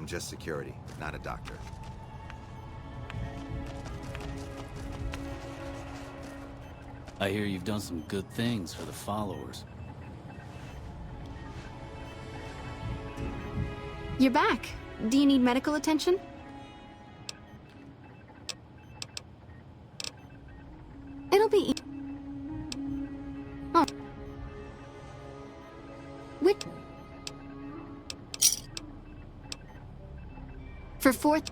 I'm just security, not a doctor. I hear you've done some good things for the followers. You're back. Do you need medical attention? It'll be Oh. Which... For fourth...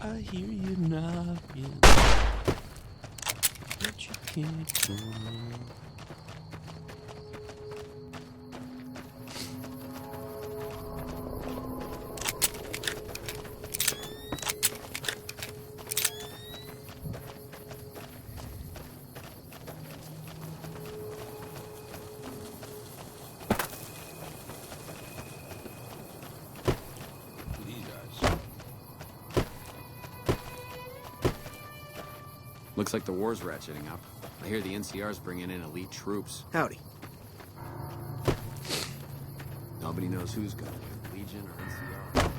I hear you knocking, but you can't come in. Looks like the war's ratcheting up. I hear the NCR's bringing in elite troops. Howdy. Nobody knows who's gonna win, Legion or NCR.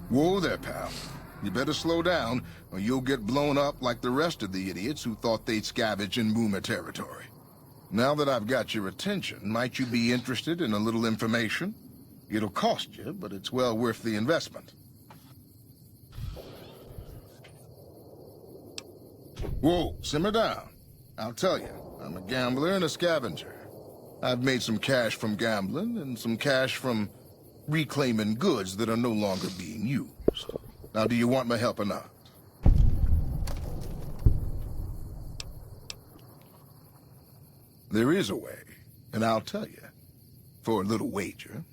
Whoa there, pal. You better slow down, or you'll get blown up like the rest of the idiots who thought they'd scavenge in Boomer territory. Now that I've got your attention, might you be interested in a little information? It'll cost you, but it's well worth the investment. Whoa, simmer down. I'll tell you, I'm a gambler and a scavenger. I've made some cash from gambling and some cash from reclaiming goods that are no longer being used. Now, do you want my help or not? There is a way, and I'll tell you. For a little wager.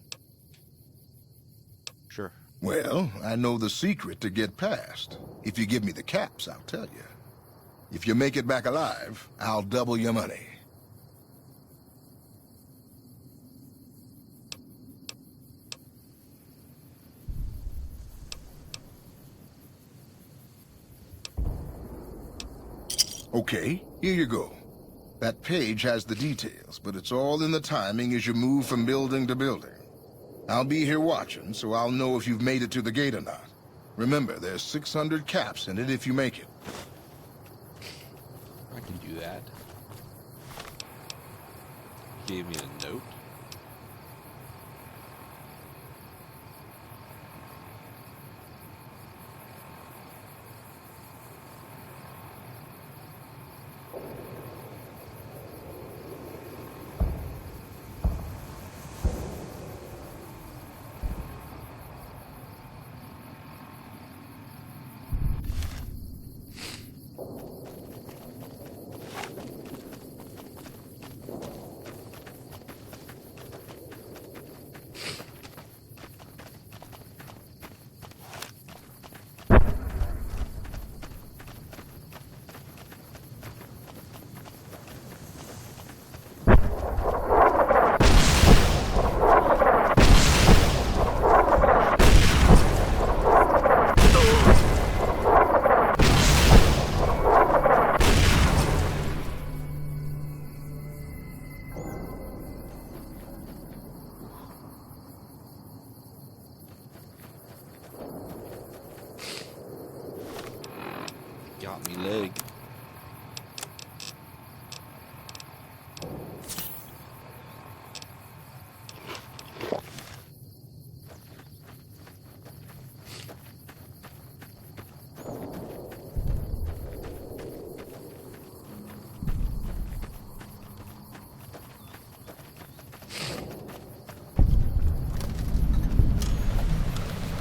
Sure. Well, I know the secret to get past. If you give me the caps, I'll tell you. If you make it back alive, I'll double your money. Okay, here you go. That page has the details, but it's all in the timing as you move from building to building. I'll be here watching, so I'll know if you've made it to the gate or not. Remember, there's 600 caps in it if you make it. I can do that. Gave me a note.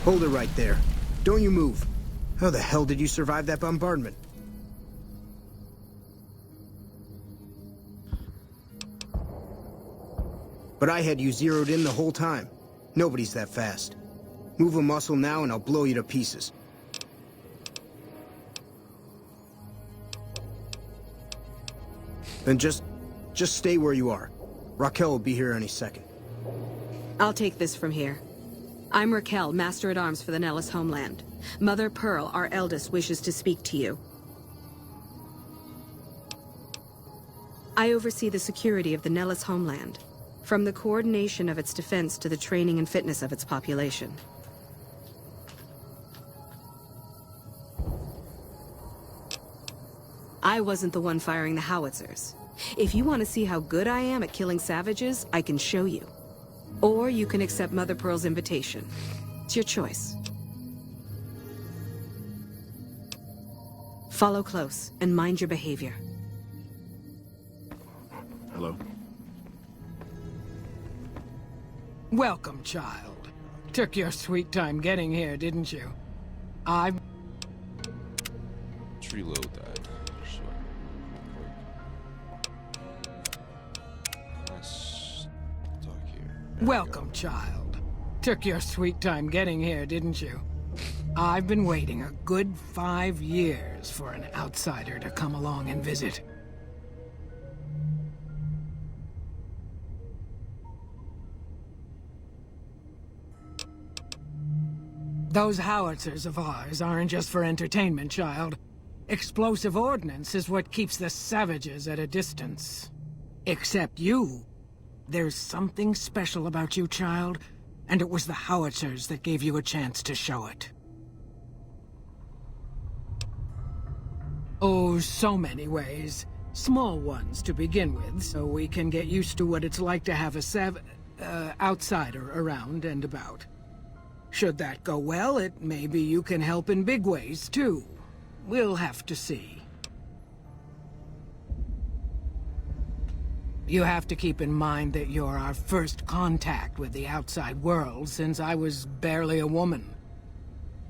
Hold it right there. Don't you move. How the hell did you survive that bombardment? But I had you zeroed in the whole time. Nobody's that fast. Move a muscle now and I'll blow you to pieces. Then just stay where you are. Raquel will be here any second. I'll take this from here. I'm Raquel, Master-at-Arms for the Nellis homeland. Mother Pearl, our eldest, wishes to speak to you. I oversee the security of the Nellis homeland, from the coordination of its defense to the training and fitness of its population. I wasn't the one firing the howitzers. If you want to see how good I am at killing savages, I can show you. Or you can accept Mother Pearl's invitation. It's your choice. Follow close and mind your behavior. Hello? Welcome, child. Took your sweet time getting here, didn't you? I've... Let's reload that. Sure. Let's talk here. There we Welcome, go. child. Took your sweet time getting here, didn't you? I've been waiting a good 5 years for an outsider to come along and visit. Those howitzers of ours aren't just for entertainment, child. Explosive ordnance is what keeps the savages at a distance. Except you. There's something special about you, child, and it was the howitzers that gave you a chance to show it. Oh, so many ways. Small ones to begin with, so we can get used to what it's like to have a outsider around and about. Should that go well, maybe you can help in big ways, too. We'll have to see. You have to keep in mind that you're our first contact with the outside world since I was barely a woman.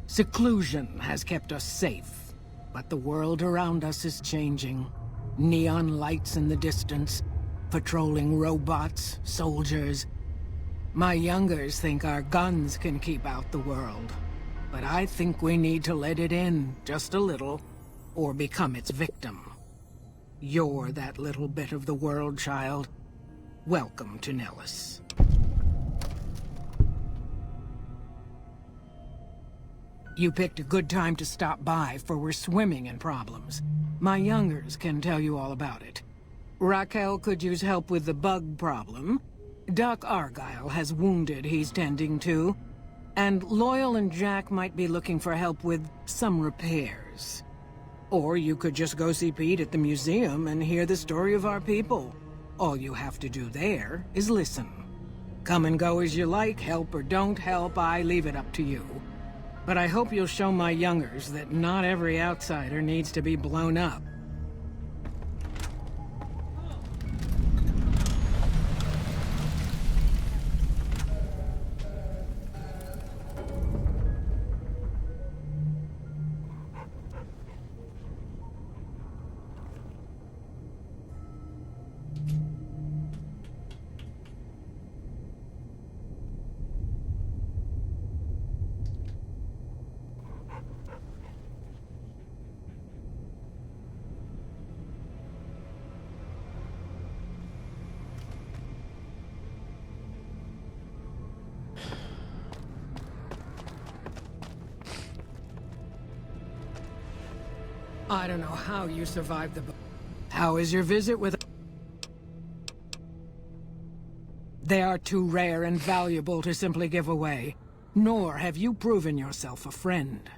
Seclusion has kept us safe, but the world around us is changing. Neon lights in the distance, patrolling robots, soldiers. My youngers think our guns can keep out the world, but I think we need to let it in, just a little, or become its victim. You're that little bit of the world, child. Welcome to Nellis. You picked a good time to stop by, for we're swimming in problems. My youngers can tell you all about it. Raquel could use help with the bug problem. Doc Argyle has wounded he's tending to. And Loyal and Jack might be looking for help with some repairs. Or you could just go see Pete at the museum and hear the story of our people. All you have to do there is listen. Come and go as you like, help or don't help, I leave it up to you. But I hope you'll show my youngers that not every outsider needs to be blown up. I don't know how you survived the... How is your visit with... They are too rare and valuable to simply give away. Nor have you proven yourself a friend.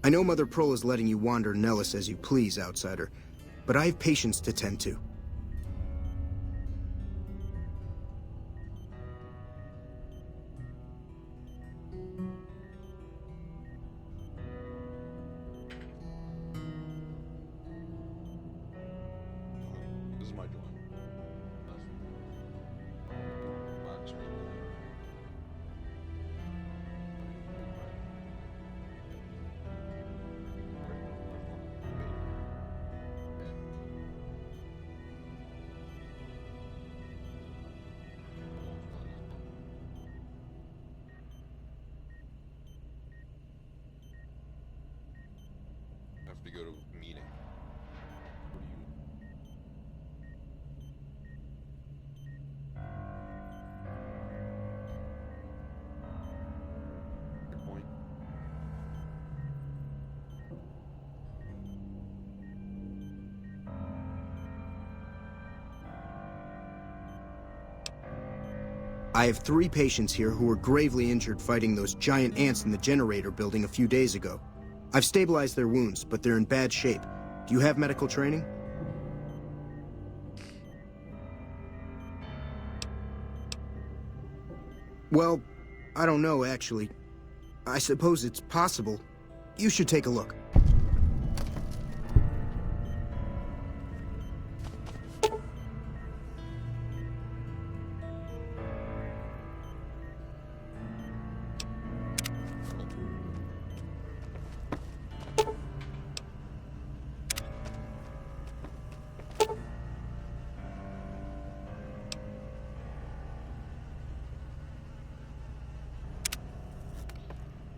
I know Mother Pearl is letting you wander Nellis as you please, outsider, but I have patients to tend to. This is my joint. Box right there. Have to go to a meeting. What do you? Good point. I have 3 patients here who were gravely injured fighting those giant ants in the generator building a few days ago. I've stabilized their wounds, but they're in bad shape. Do you have medical training? Well, I don't know, actually. I suppose it's possible. You should take a look.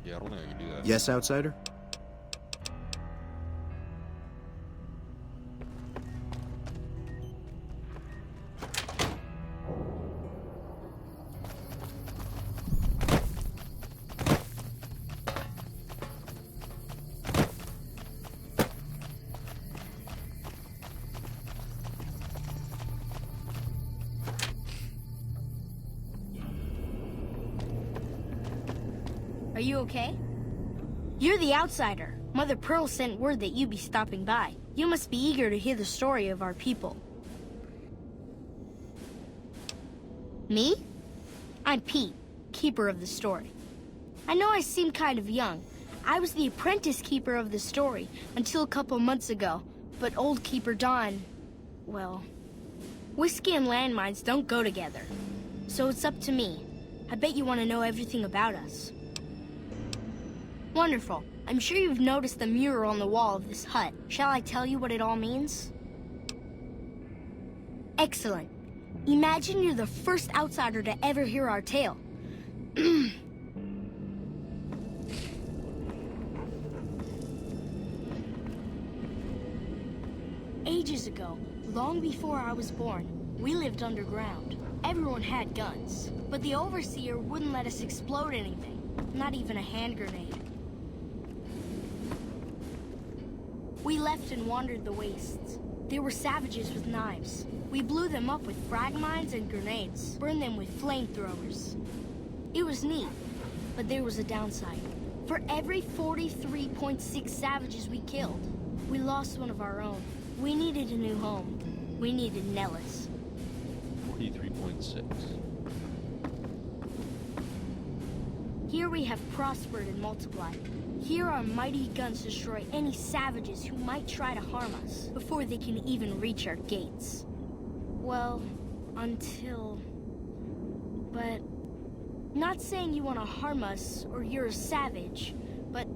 Yeah, I don't think I can do that. Yes, outsider? Are you okay? You're the outsider. Mother Pearl sent word that you'd be stopping by. You must be eager to hear the story of our people. Me? I'm Pete, keeper of the story. I know I seem kind of young. I was the apprentice keeper of the story until a couple months ago, but old Keeper Don, well, whiskey and landmines don't go together. So it's up to me. I bet you want to know everything about us. Wonderful. I'm sure you've noticed the mural on the wall of this hut. Shall I tell you what it all means? Excellent. Imagine you're the first outsider to ever hear our tale. Ages ago, long before I was born, we lived underground. Everyone had guns, but the overseer wouldn't let us explode anything, not even a hand grenade. We left and wandered the wastes. There were savages with knives. We blew them up with frag mines and grenades, burned them with flamethrowers. It was neat, but there was a downside. For every 43.6 savages we killed, we lost one of our own. We needed a new home. We needed Nellis. 43.6. Here we have prospered and multiplied. Here our mighty guns destroy any savages who might try to harm us before they can even reach our gates. Well, until... But... Not saying you want to harm us or you're a savage, but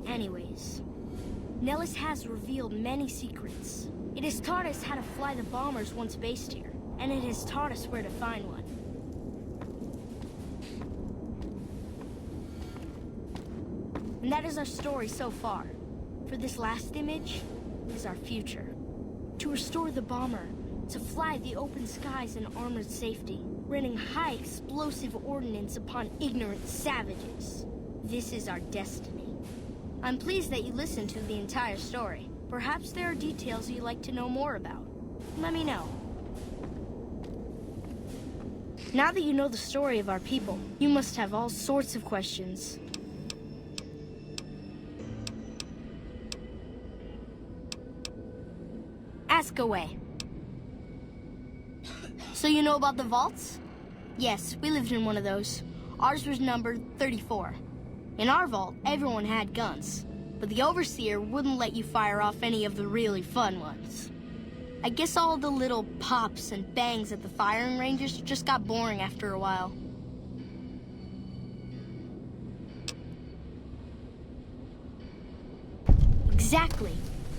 anyways. Nellis has revealed many secrets. It has taught us how to fly the bombers once based here, and it has taught us where to find one. And that is our story so far. For this last image is our future. To restore the bomber, to fly the open skies in armored safety, raining high explosive ordnance upon ignorant savages. This is our destiny. I'm pleased that you listened to the entire story. Perhaps there are details you'd like to know more about. Let me know. Now that you know the story of our people, you must have all sorts of questions. Ask away. So you know about the vaults? Yes, we lived in one of those. Ours was numbered 34. In our vault, everyone had guns, but the Overseer wouldn't let you fire off any of the really fun ones. I guess all the little pops and bangs at the firing ranges just got boring after a while. Exactly.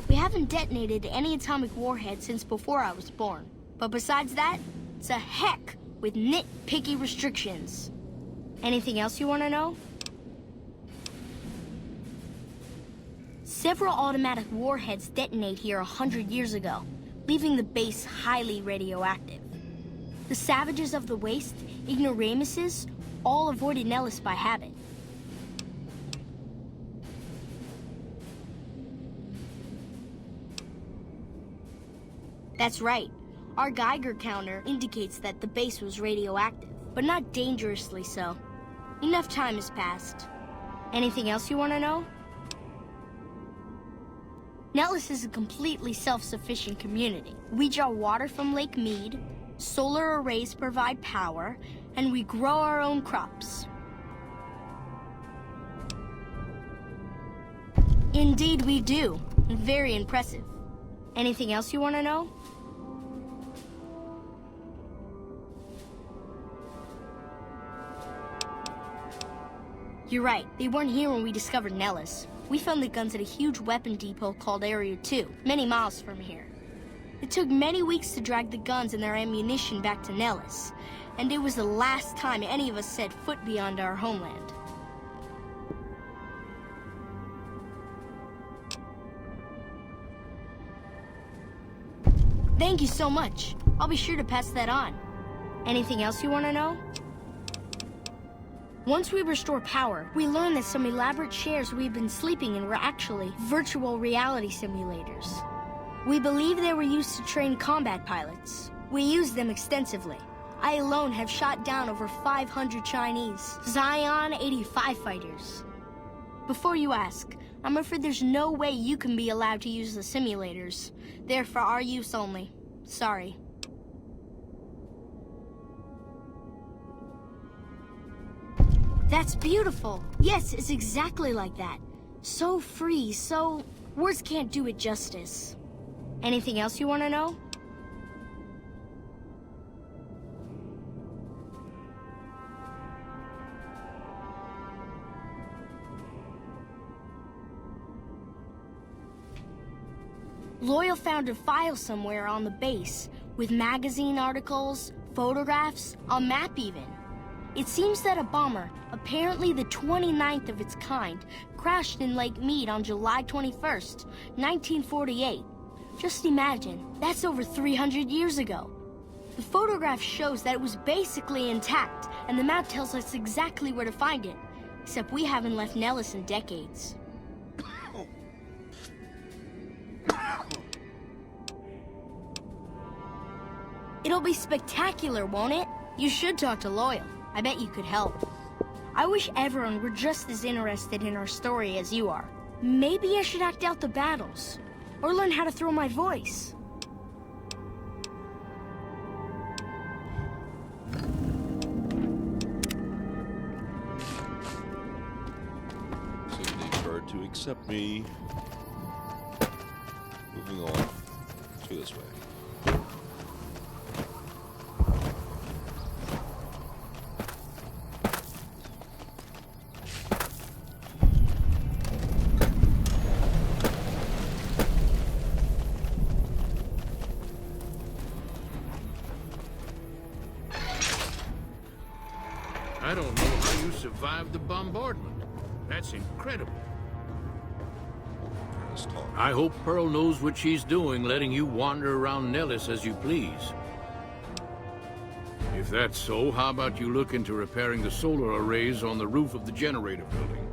We haven't detonated any atomic warheads since before I was born. But besides that, it's a heck with nitpicky restrictions. Anything else you want to know? Several automatic warheads detonate here 100 years ago, leaving the base highly radioactive. The savages of the waste, ignoramuses, all avoided Nellis by habit. That's right. Our Geiger counter indicates that the base was radioactive, but not dangerously so. Enough time has passed. Anything else you want to know? Nellis is a completely self-sufficient community. We draw water from Lake Mead, solar arrays provide power, and we grow our own crops. Indeed we do. Very impressive. Anything else you want to know? You're right, they weren't here when we discovered Nellis. We found the guns at a huge weapon depot called Area 2, many miles from here. It took many weeks to drag the guns and their ammunition back to Nellis, and it was the last time any of us set foot beyond our homeland. Thank you so much. I'll be sure to pass that on. Anything else you want to know? Once we restore power, we learned that some elaborate chairs we've been sleeping in were actually virtual reality simulators. We believe they were used to train combat pilots. We use them extensively. I alone have shot down over 500 Chinese Zion 85 fighters. Before you ask, I'm afraid there's no way you can be allowed to use the simulators. They're for our use only. Sorry. That's beautiful. Yes, it's exactly like that. So free, so... words can't do it justice. Anything else you want to know? Loyal found a file somewhere on the base, with magazine articles, photographs, a map even. It seems that a bomber, apparently the 29th of its kind, crashed in Lake Mead on July 21st, 1948. Just imagine, that's over 300 years ago. The photograph shows that it was basically intact, and the map tells us exactly where to find it. Except we haven't left Nellis in decades. It'll be spectacular, won't it? You should talk to Loyal. I bet you could help. I wish everyone were just as interested in our story as you are. Maybe I should act out the battles, or learn how to throw my voice. Seem they preferred to accept me. Moving on. Through this way. I don't know how you survived the bombardment. That's incredible. Let's talk. I hope Pearl knows what she's doing, letting you wander around Nellis as you please. If that's so, how about you look into repairing the solar arrays on the roof of the generator building?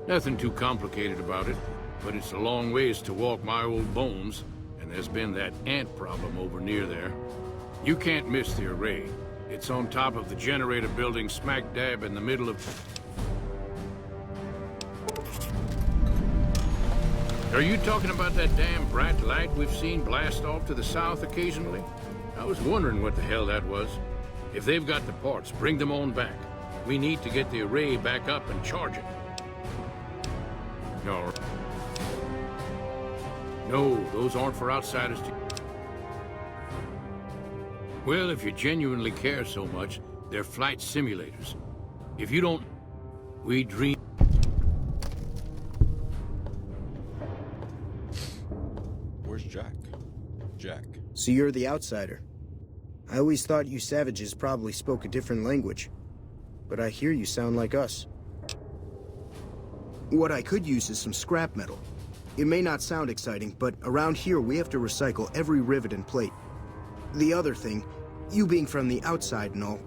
Nothing too complicated about it, but it's a long ways to walk my old bones, and there's been that ant problem over near there. You can't miss the array. It's on top of the generator building smack dab in the middle of... Are you talking about that damn bright light we've seen blast off to the south occasionally? I was wondering what the hell that was. If they've got the parts, bring them on back. We need to get the array back up and charge it. No. No, those aren't for outsiders to... Well, if you genuinely care so much, they're flight simulators. If you don't... We dream... Where's Jack? Jack. So you're the outsider. I always thought you savages probably spoke a different language. But I hear you sound like us. What I could use is some scrap metal. It may not sound exciting, but around here we have to recycle every rivet and plate. The other thing, you being from the outside and all,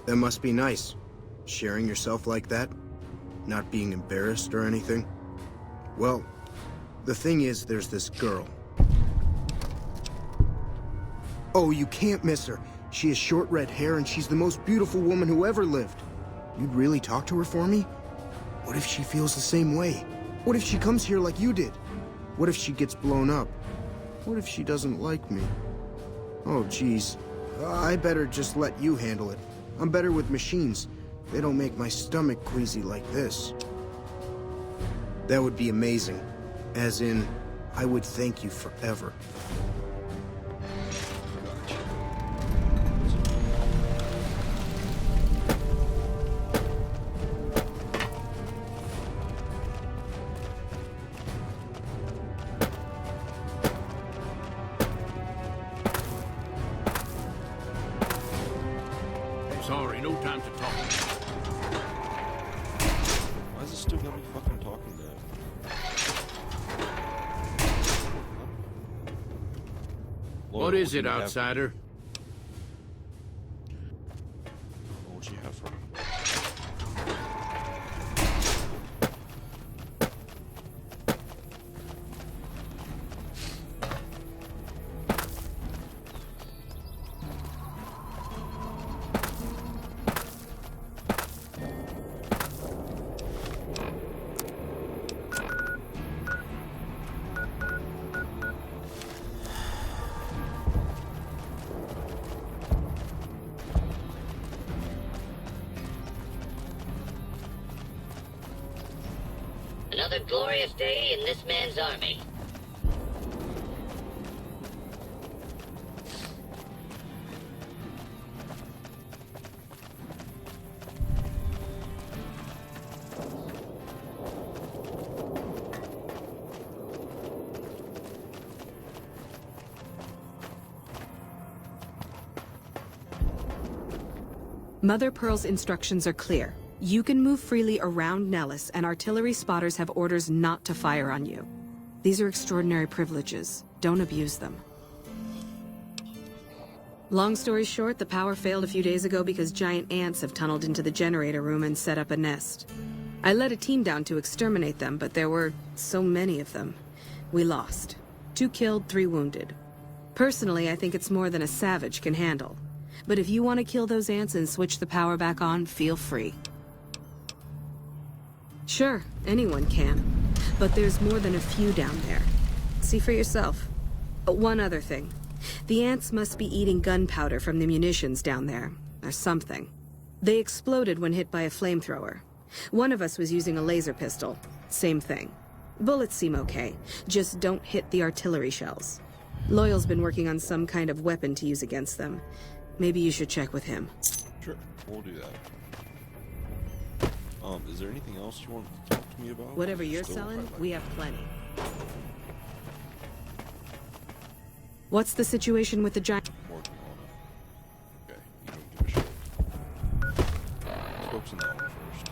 that must be nice. Sharing yourself like that, not being embarrassed or anything. Well, the thing is, there's this girl. Oh, you can't miss her. She has short red hair and she's the most beautiful woman who ever lived. You'd really talk to her for me? What if she feels the same way? What if she comes here like you did? What if she gets blown up? What if she doesn't like me? Oh, geez. I better just let you handle it. I'm better with machines. They don't make my stomach queasy like this. That would be amazing. As in, I would thank you forever. Sorry, no time to talk. Why is it still got me fucking talking to him? What is it, outsider? What you have for me? Another glorious day in this man's army. Mother Pearl's instructions are clear. You can move freely around Nellis, and artillery spotters have orders not to fire on you. These are extraordinary privileges. Don't abuse them. Long story short, the power failed a few days ago because giant ants have tunneled into the generator room and set up a nest. I led a team down to exterminate them, but there were so many of them. We lost. 2 killed, 3 wounded. Personally, I think it's more than a savage can handle. But if you want to kill those ants and switch the power back on, feel free. Sure, anyone can. But there's more than a few down there. See for yourself. One other thing. The ants must be eating gunpowder from the munitions down there, or something. They exploded when hit by a flamethrower. One of us was using a laser pistol. Same thing. Bullets seem okay. Just don't hit the artillery shells. Loyal's been working on some kind of weapon to use against them. Maybe you should check with him. Sure, we'll do that. Is there anything else you want to talk to me about? Whatever you're selling, we have plenty. What's the situation with the giant? I'm working on it. Okay, you don't give a shit. Let's focus on that one first.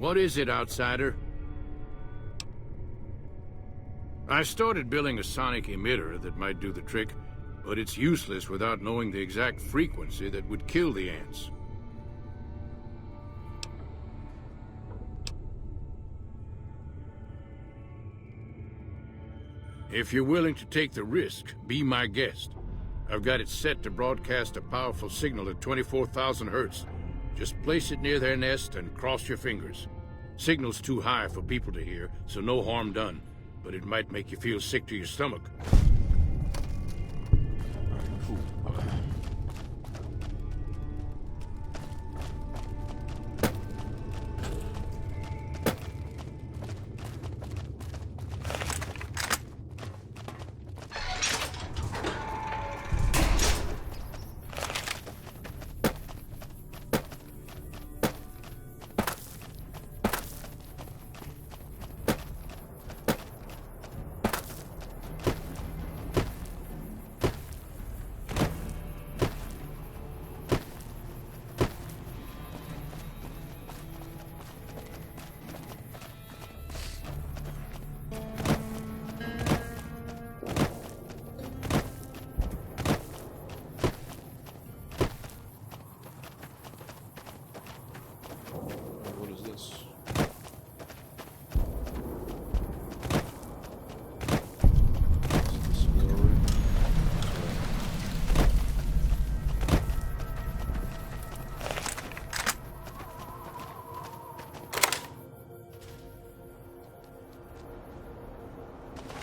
What is it, outsider? I started building a sonic emitter that might do the trick, but it's useless without knowing the exact frequency that would kill the ants. If you're willing to take the risk, be my guest. I've got it set to broadcast a powerful signal at 24,000 hertz. Just place it near their nest and cross your fingers. Signal's too high for people to hear, so no harm done. But it might make you feel sick to your stomach. Cool. What is this? Is this the array?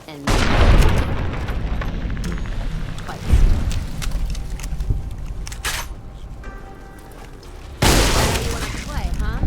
And you wanna play, huh?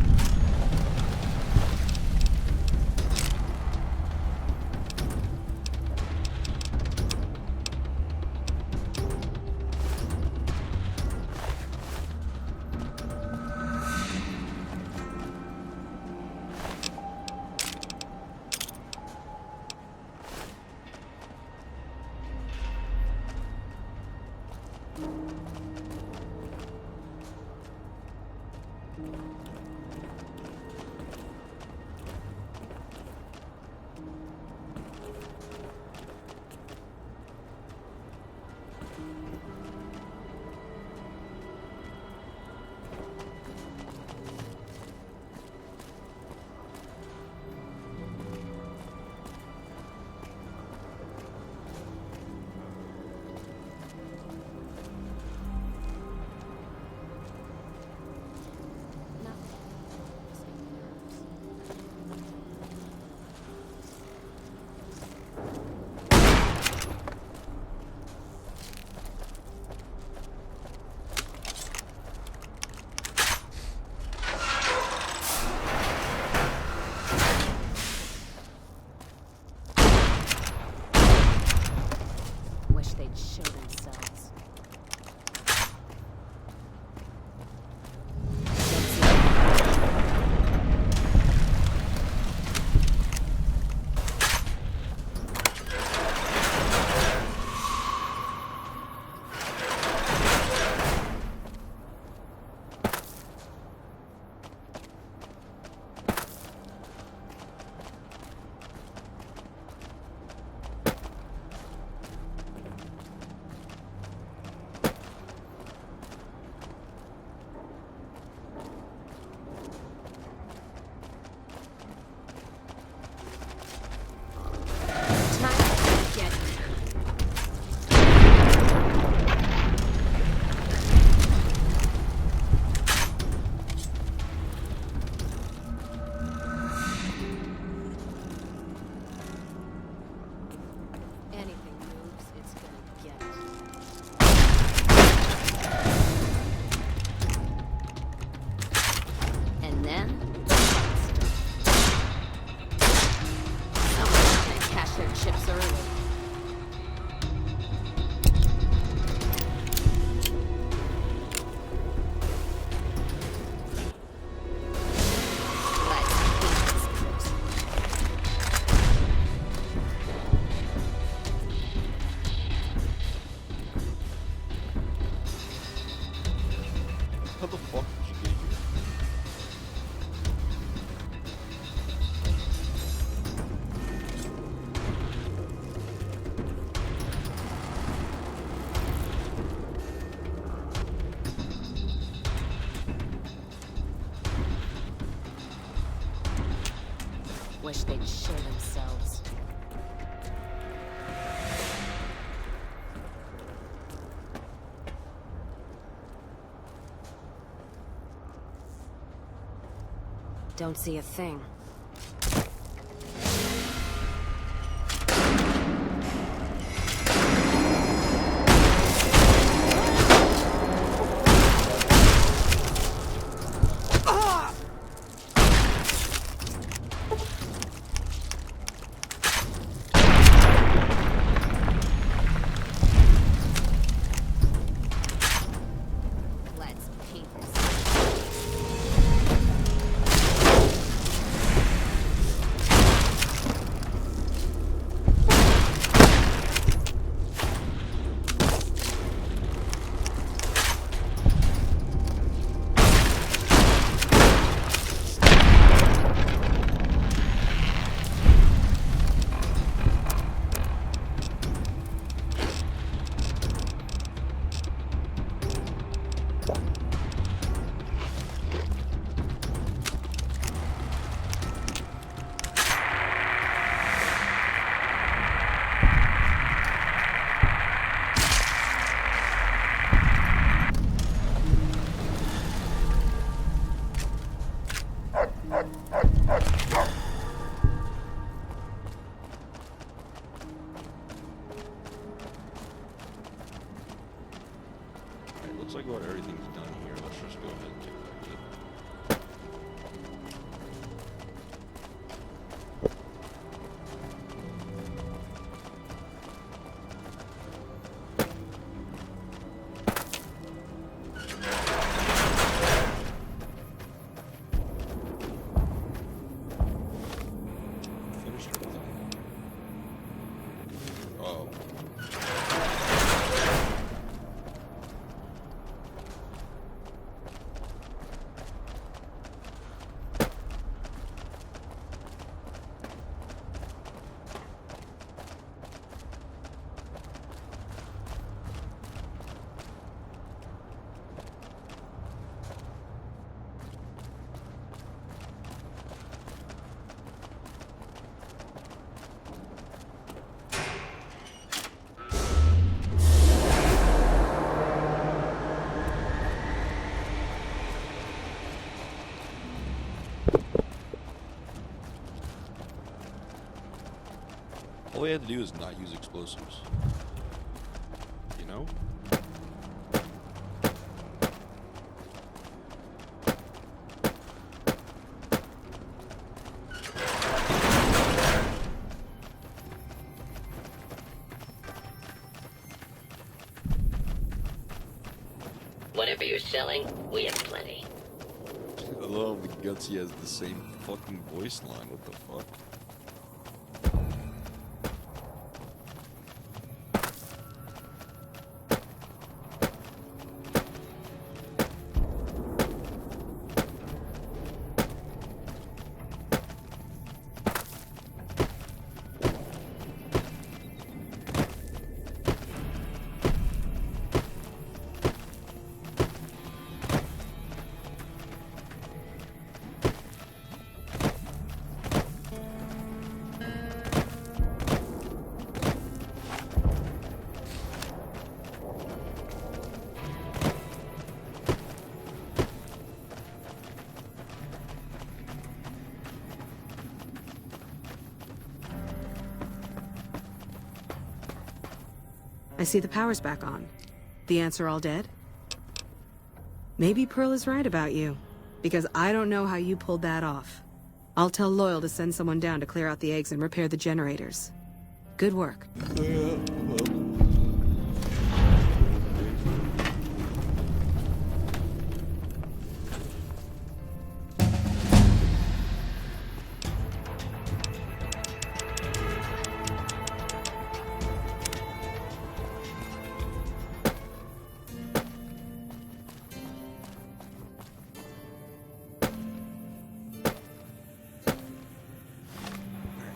Wish they'd show themselves. How the fuck did you get here? Wish they'd show themselves. Don't see a thing. Let's paint this. Alright, looks like about everything's done here. Let's just go ahead and take that gate. Finished everything. Oh. All we had to do is not use explosives. You know? Whatever you're selling, we have plenty. I love the Gutsy has the same fucking voice line. What the fuck? I see the power's back on. The ants are all dead? Maybe Pearl is right about you, because I don't know how you pulled that off. I'll tell Loyal to send someone down to clear out the eggs and repair the generators. Good work.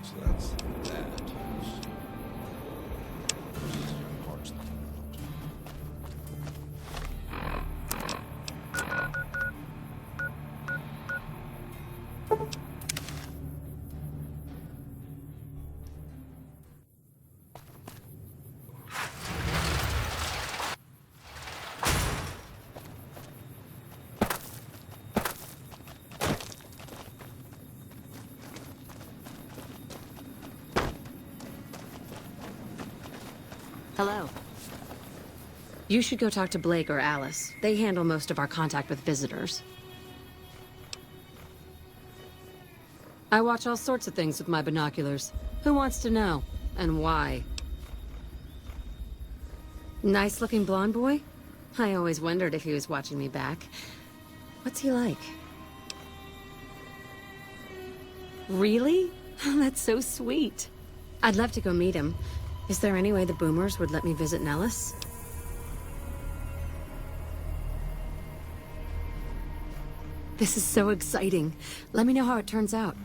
So that's that. You should go talk to Blake or Alice. They handle most of our contact with visitors. I watch all sorts of things with my binoculars. Who wants to know? And why? Nice-looking blonde boy? I always wondered if he was watching me back. What's he like? Really? That's so sweet. I'd love to go meet him. Is there any way the boomers would let me visit Nellis? This is so exciting. Let me know how it turns out.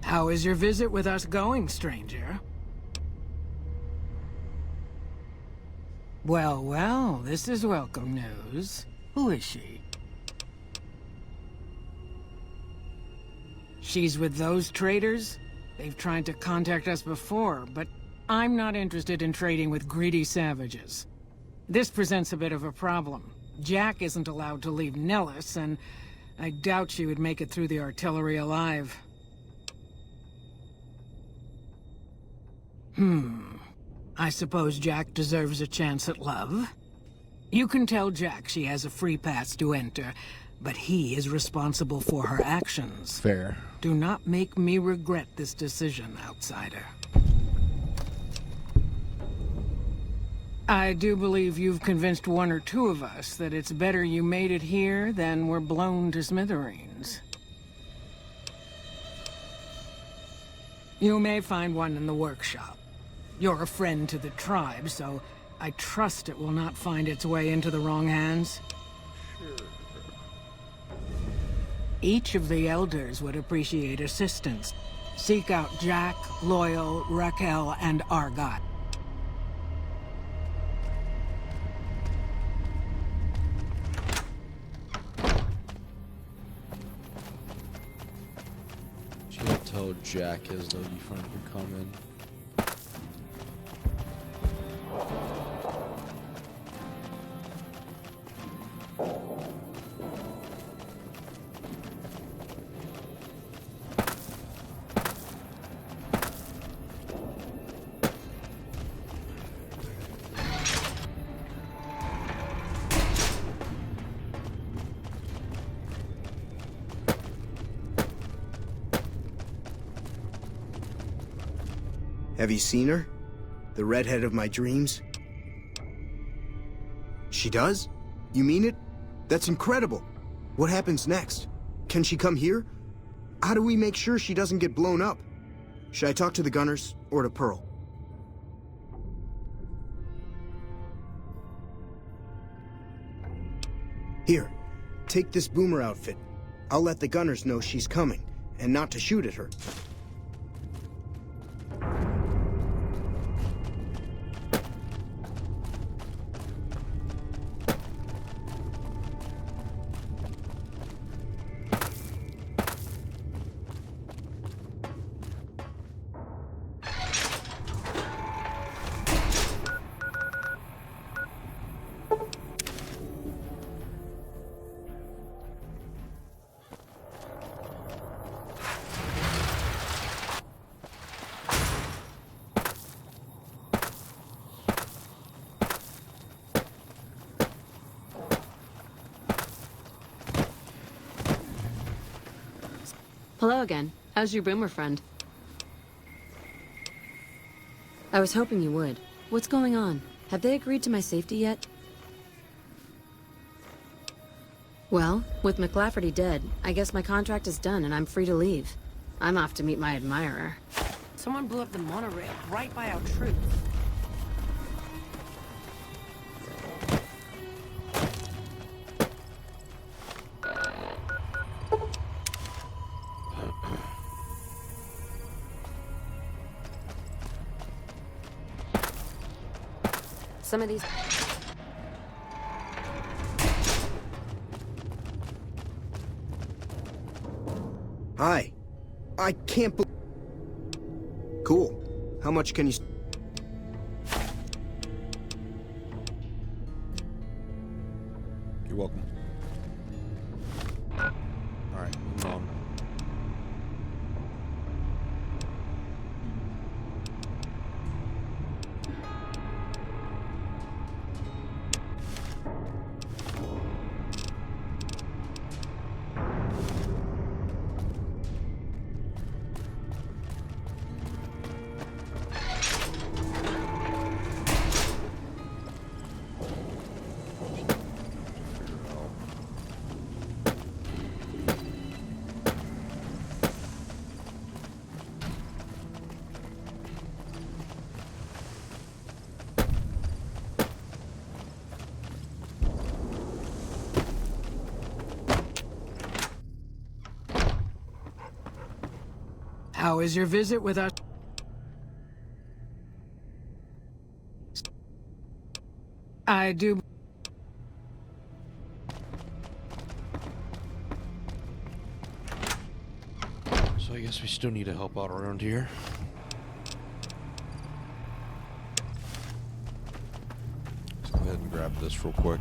How is your visit with us going, stranger? Well, well, this is welcome news. Who is she? She's with those traders? They've tried to contact us before, but I'm not interested in trading with greedy savages. This presents a bit of a problem. Jack isn't allowed to leave Nellis, and I doubt she would make it through the artillery alive. I suppose Jack deserves a chance at love. You can tell Jack she has a free pass to enter, but he is responsible for her actions. Fair. Do not make me regret this decision, outsider. I do believe you've convinced one or two of us that it's better you made it here than were blown to smithereens. You may find one in the workshop. You're a friend to the tribe, so I trust it will not find its way into the wrong hands. Sure. Each of the elders would appreciate assistance. Seek out Jack, Loyal, Raquel, and Argot. Should I tell Jack as though you find him coming? Have you seen her? The redhead of my dreams? She does? You mean it? That's incredible. What happens next? Can she come here? How do we make sure she doesn't get blown up? Should I talk to the gunners or to Pearl? Here, take this boomer outfit. I'll let the gunners know she's coming, and not to shoot at her. Hello again. How's your boomer friend? I was hoping you would. What's going on? Have they agreed to my safety yet? Well, with McLafferty dead, I guess my contract is done and I'm free to leave. I'm off to meet my admirer. Someone blew up the monorail right by our troops. Some of these... Hi. I can't believe... Cool. How much can you... You're welcome. Alright, moving on. How is your visit with us? I do... So I guess we still need to help out around here. Let's go ahead and grab this real quick.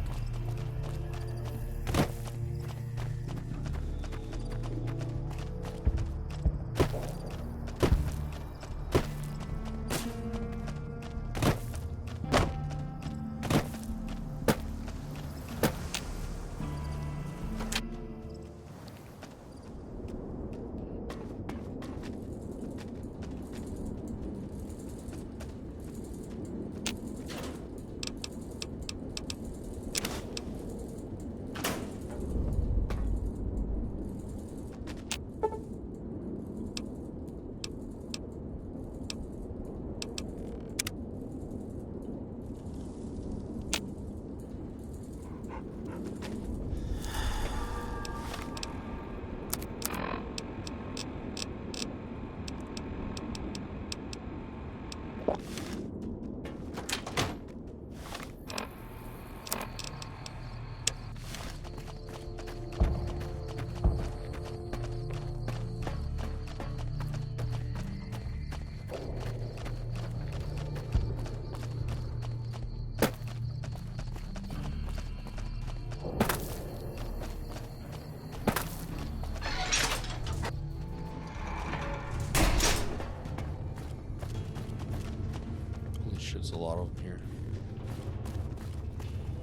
There's a lot of them here.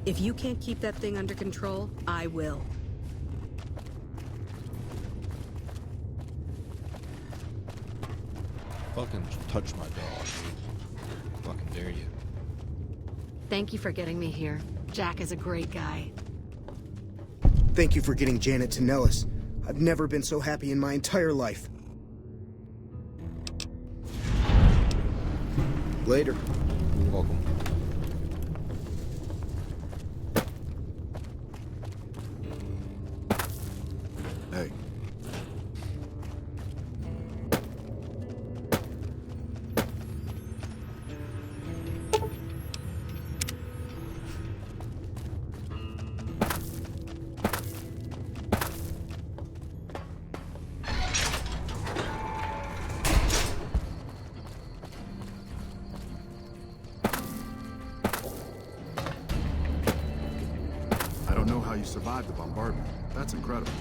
If you can't keep that thing under control, I will. Fucking touch my dog, dude. Fucking dare you. Thank you for getting me here. Jack is a great guy. Thank you for getting Janet to Nellis. I've never been so happy in my entire life. Later. You're welcome. Hey. I don't know how you survived the bombardment. That's incredible.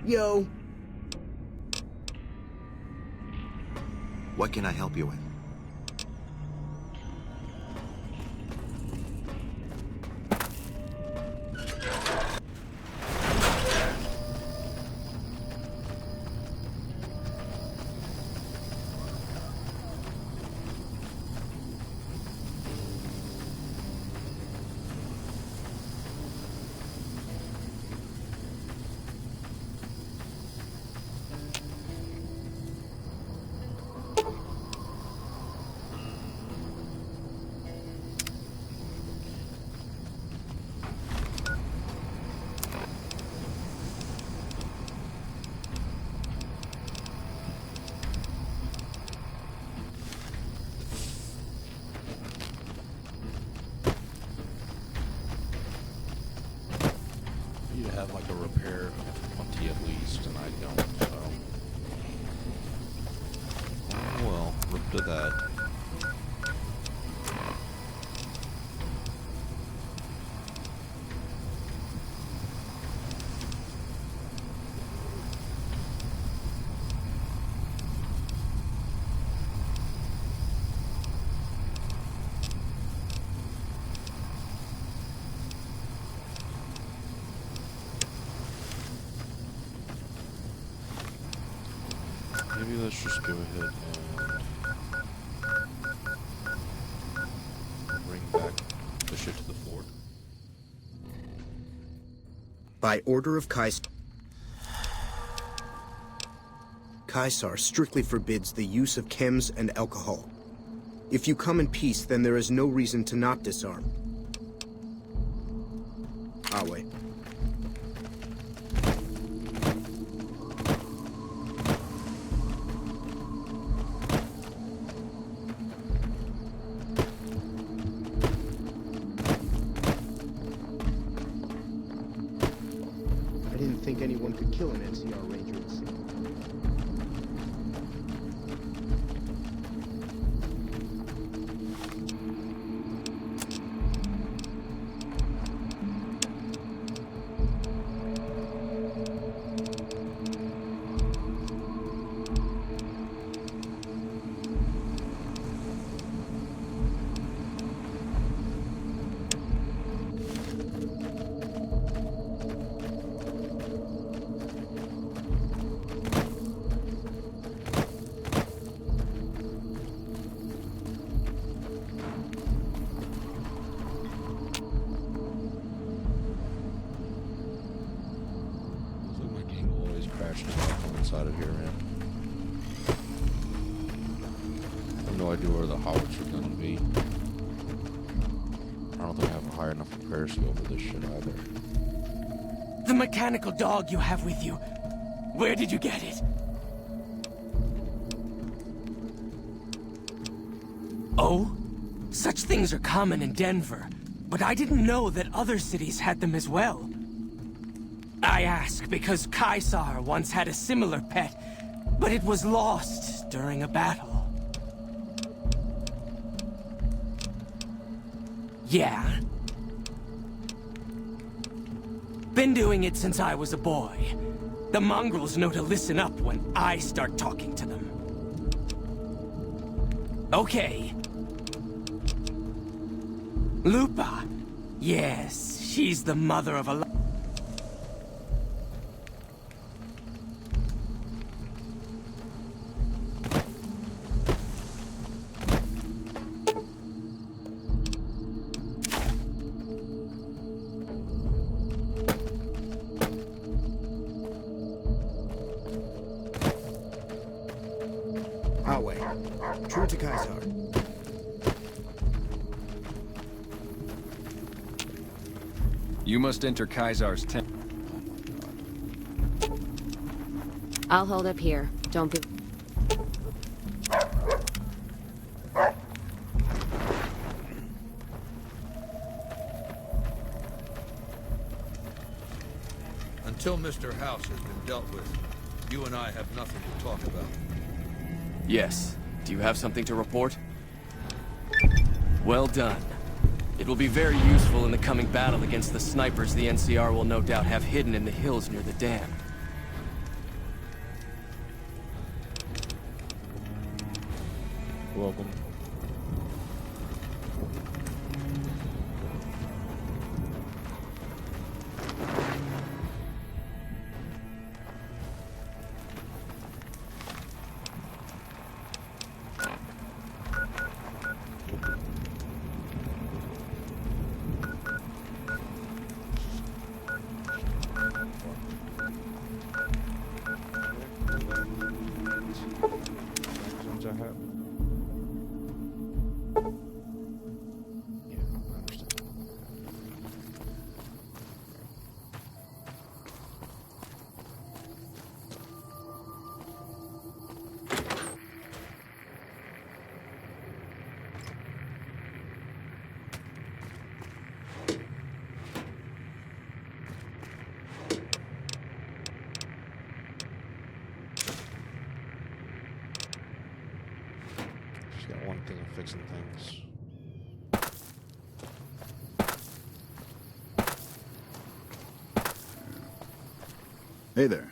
Yo. What can I help you with? You have like a repair of 20 at least, and I don't, so. Oh well, look to that. Maybe let's just go ahead and bring back the shit to the fort. By order of Caesar strictly forbids the use of chems and alcohol. If you come in peace, then there is no reason to not disarm. Awe. I didn't think anyone could kill an NCR ranger at sea. Inside of here, man. I have no idea where the hobbits are gonna be. I don't think I have a high enough repair skill for this shit either. The mechanical dog you have with you. Where did you get it? Oh? Such things are common in Denver, but I didn't know that other cities had them as well. I ask because Caesar once had a similar pet, but it was lost during a battle. Yeah? Been doing it since I was a boy. The mongrels know to listen up when I start talking to them. Okay. Lupa. Yes, she's the mother of a... True to Caesar. You must enter Caesar's tent. I'll hold up here. Don't be... Until Mr. House has been dealt with, you and I have nothing to talk about. Yes. Do you have something to report? Well done. It will be very useful in the coming battle against the snipers the NCR will no doubt have hidden in the hills near the dam. welcome. I have. Yeah, I understand. She's got one thing of fixing things. Hey there.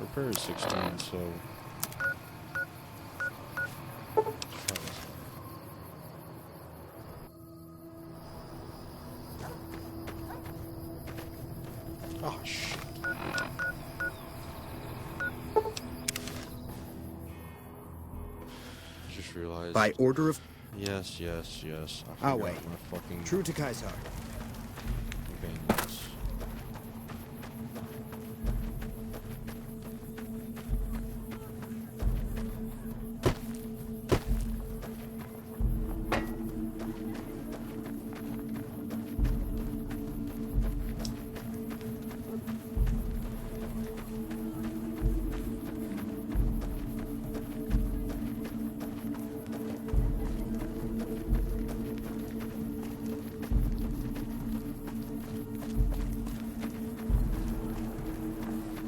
Repair is 16, so oh shit. I just realized. By order of... Yes, yes, yes. I I'll forgot wait. my fucking True to Kaisar. convenience.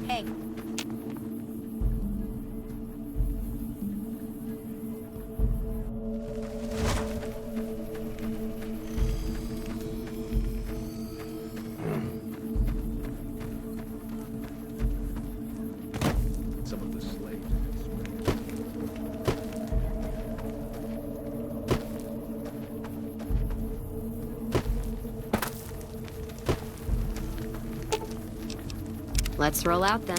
Hey. Some of the slaves. Let's roll out then.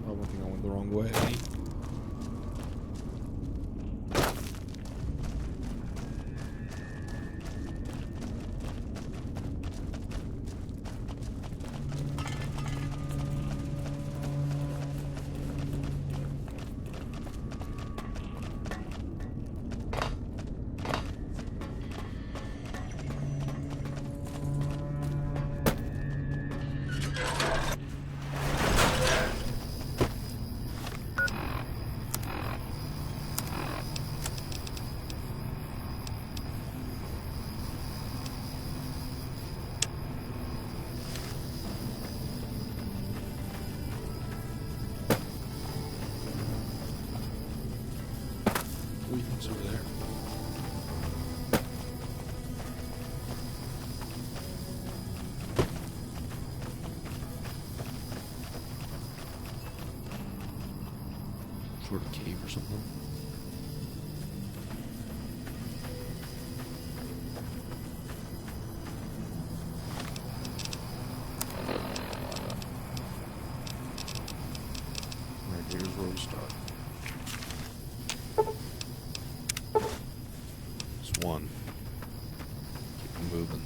I think I went the wrong way. What do you think's over there? Sort of cave or something. Right, here's where we start. It's one. Keep it moving.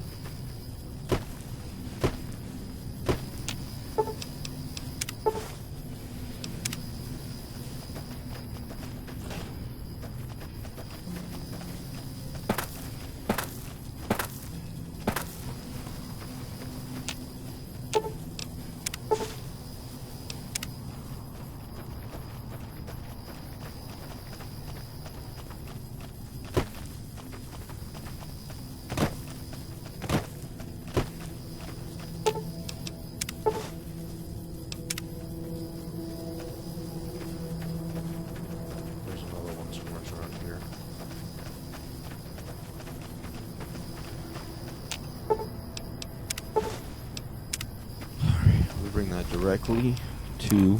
that directly to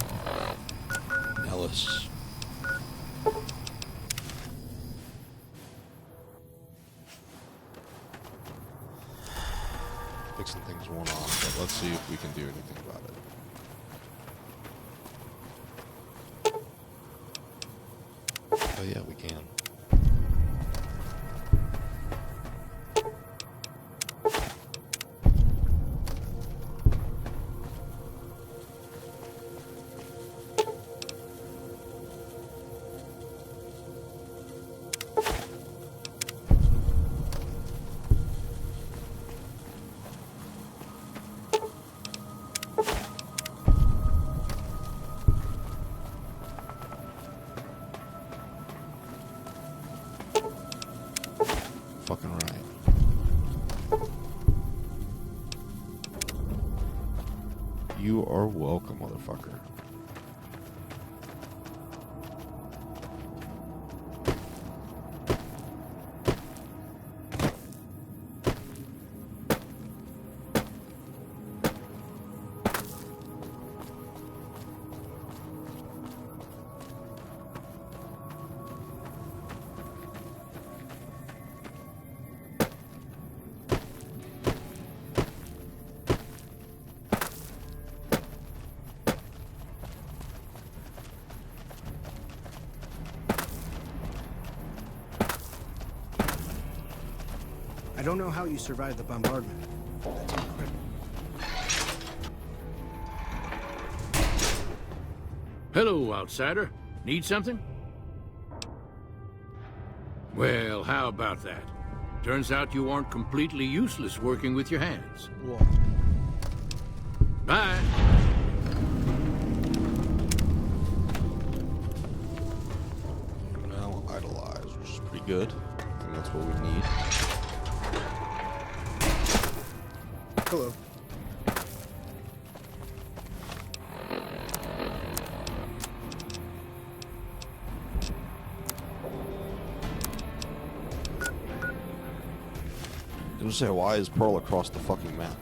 Nellis. Fixing things one off, but let's see if we can do anything about it. Oh yeah, we can. Fucking right. You are welcome, motherfucker. I don't know how you survived the bombardment. That's incredible. Hello, outsider. Need something? Well, how about that? Turns out you aren't completely useless working with your hands. Whoa. Bye. Now idolize, which is pretty good. I think that's what we need. Hello. I was gonna say, why is Pearl across the fucking map?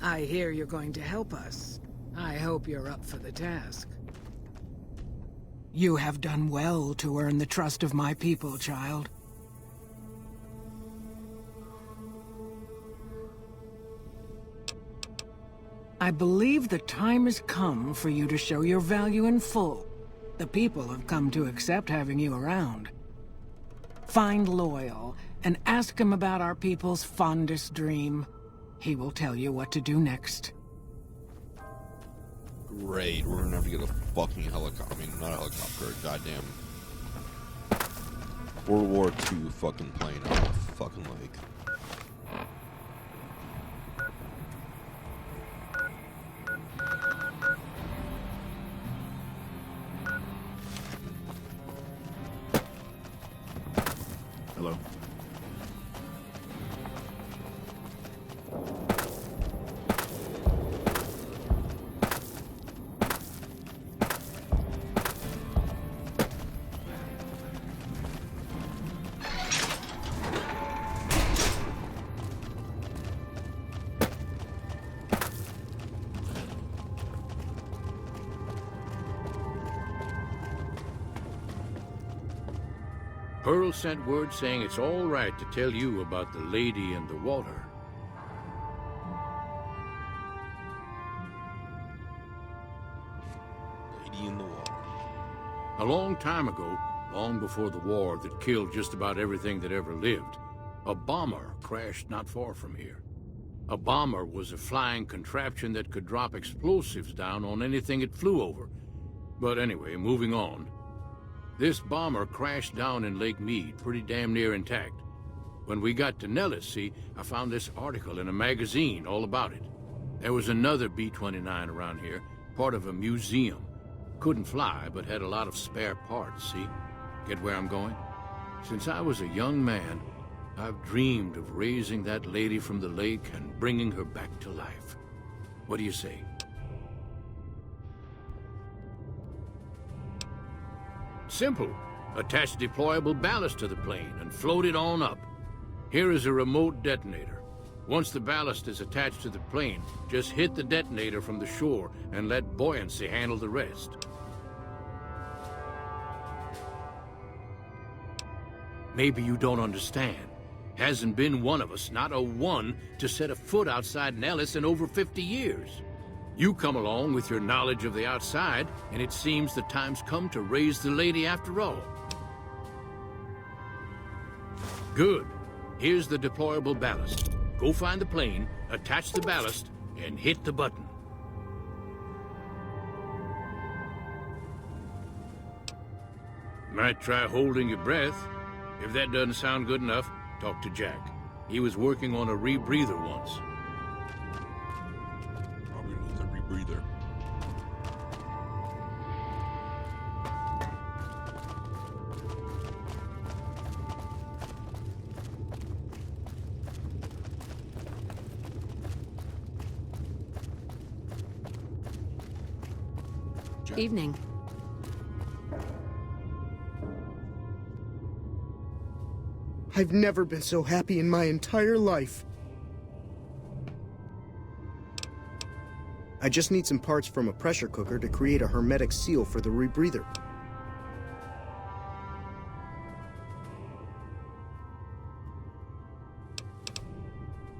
I hear you're going to help us. I hope you're up for the task. You have done well to earn the trust of my people, child. I believe the time has come for you to show your value in full. The people have come to accept having you around. Find Loyal and ask him about our people's fondest dream. He will tell you what to do next. Great, we're gonna have to get a fucking helicopter. I mean, not a helicopter, a goddamn World War II fucking plane out of the fucking lake. Hello. Pearl sent word saying it's all right to tell you about the lady in the water. Lady in the water. A long time ago, long before the war that killed just about everything that ever lived, A bomber crashed not far from here. A bomber was a flying contraption that could drop explosives down on anything it flew over. But anyway, moving on. This bomber crashed down in Lake Mead, pretty damn near intact. When we got to Nellis, see, I found this article in a magazine all about it. There was another B-29 around here, part of a museum. Couldn't fly, but had a lot of spare parts, see? Get where I'm going? Since I was a young man, I've dreamed of raising that lady from the lake and bringing her back to life. What do you say? Simple. Attach deployable ballast to the plane and float it on up. Here is a remote detonator. Once the ballast is attached to the plane, just hit the detonator from the shore and let buoyancy handle the rest. Maybe you don't understand. Hasn't been one of us, not a one, to set a foot outside Nellis in over 50 years. You come along with your knowledge of the outside, and it seems the time's come to raise the lady after all. Good. Here's the deployable ballast. Go find the plane, attach the ballast, and hit the button. Might try holding your breath. If that doesn't sound good enough, talk to Jack. He was working on a rebreather once. Probably with a rebreather. Evening. I've never been so happy in my entire life. I just need some parts from a pressure cooker to create a hermetic seal for the rebreather.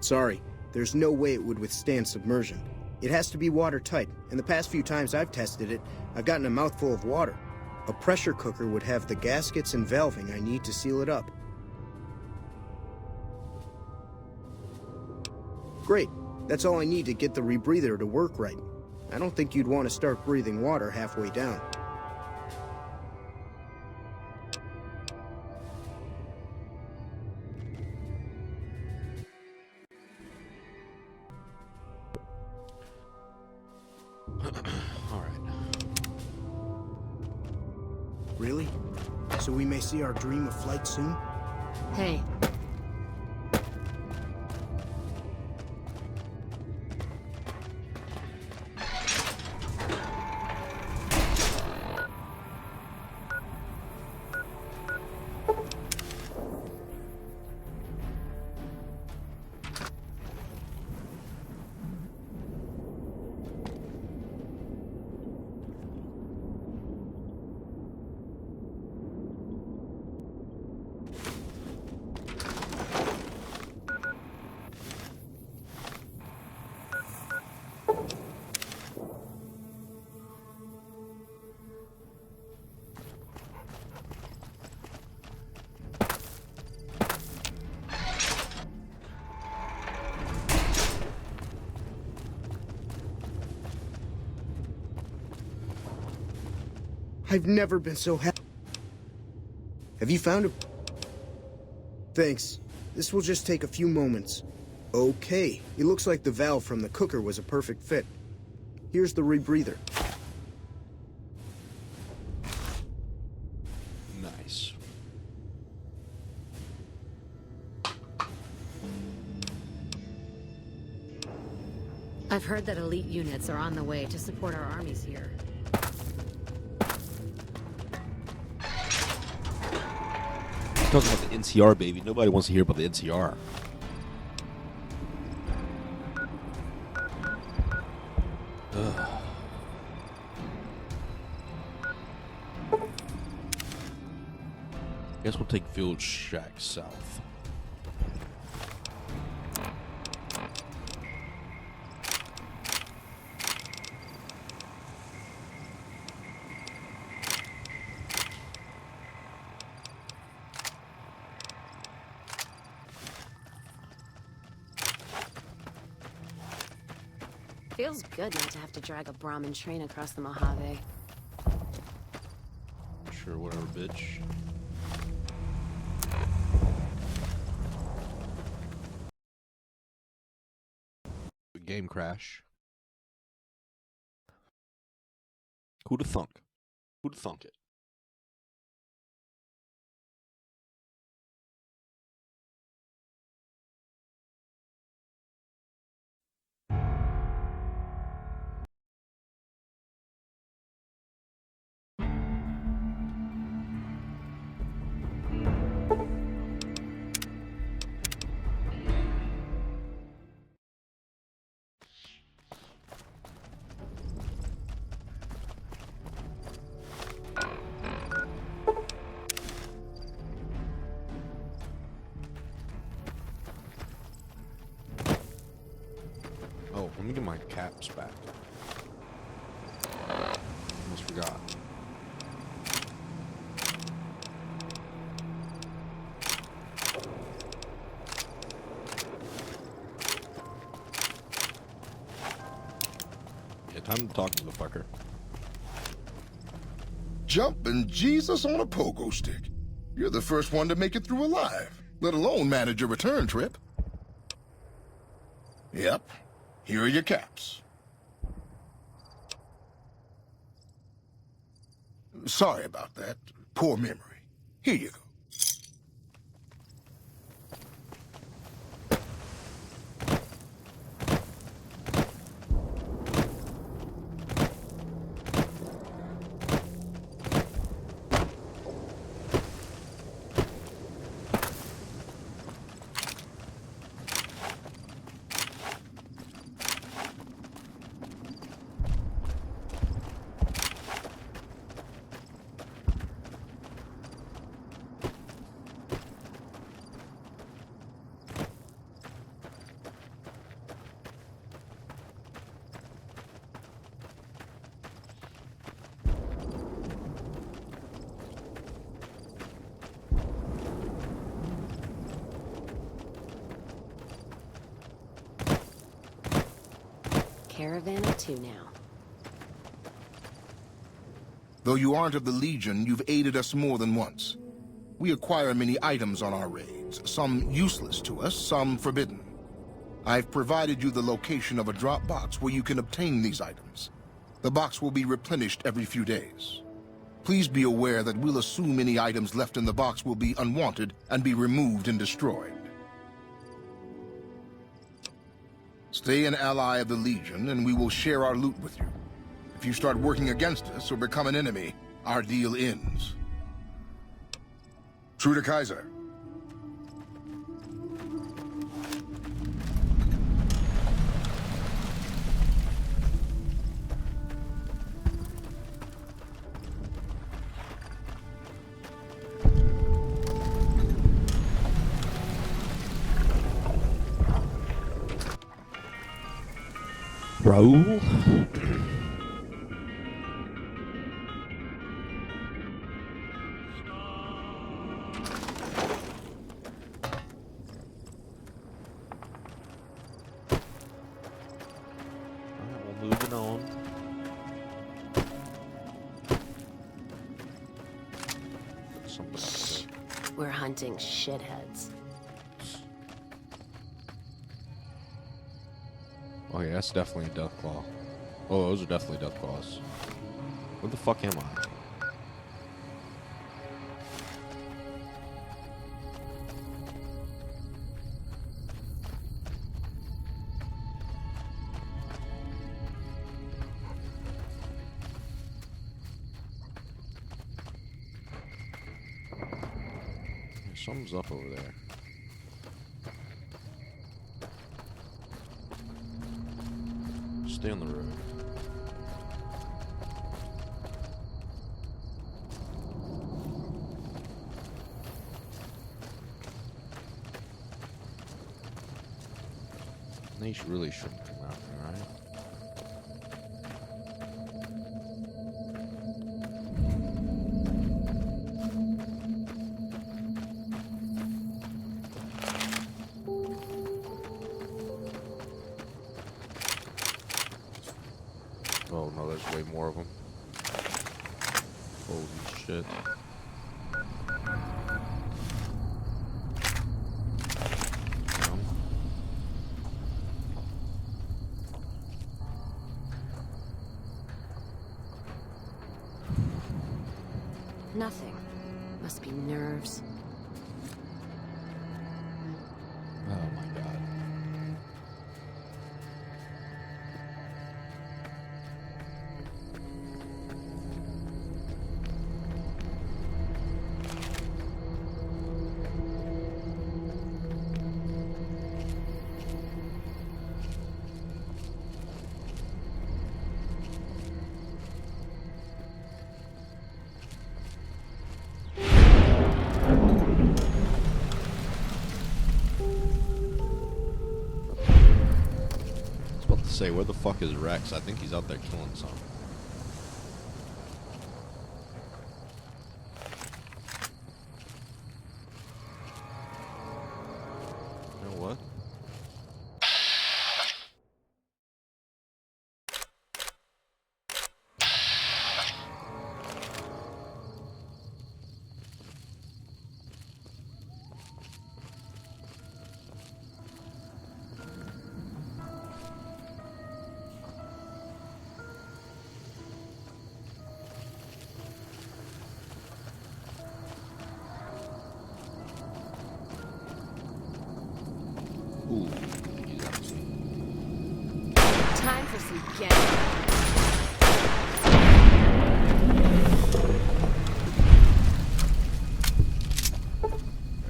Sorry, there's no way it would withstand submersion. It has to be watertight, and the past few times I've tested it, I've gotten a mouthful of water. A pressure cooker would have the gaskets and valving I need to seal it up. Great. That's all I need to get the rebreather to work right. I don't think you'd want to start breathing water halfway down. All right. Really? So we may see our dream of flight soon? Hey. I've never been so happy. Have you found a... Thanks. This will just take a few moments. Okay, it looks like the valve from the cooker was a perfect fit. Here's the rebreather. Nice. I've heard that elite units are on the way to support our armies here. Talking about the NCR, baby. Nobody wants to hear about the NCR. Ugh. Guess we'll take Village Shack south. Feels good not to have to drag a Brahmin train across the Mojave. Sure, whatever, bitch. Game crash. Who'da thunk? Who'da thunk it? Oh, let me get my caps back. Almost forgot. Yeah, time to talk to the fucker. Jumping Jesus on a pogo stick. You're the first one to make it through alive, let alone manage a return trip. Yep. Here are your caps. Sorry about that. Poor memory. Here you go. Caravan of two now. Though you aren't of the Legion, you've aided us more than once. We acquire many items on our raids, some useless to us, some forbidden. I've provided you the location of a drop box where you can obtain these items. The box will be replenished every few days. Please be aware that we'll assume any items left in the box will be unwanted and be removed and destroyed. Stay an ally of the Legion, and we will share our loot with you. If you start working against us or become an enemy, our deal ends. True to Kaiser. Raoul? Moving on. We're hunting shitheads. Oh yeah, that's definitely a death claw. Oh, those are definitely death claws. Where the fuck am I? Something's up over there. Stay on the road. They really shouldn't come out here, right? way more of them. Holy shit. Nothing. Must be nerves. Oh my god. Say, where the fuck is Rex? I think he's out there killing some. You know what? Ooh, he's up to Time for some getting.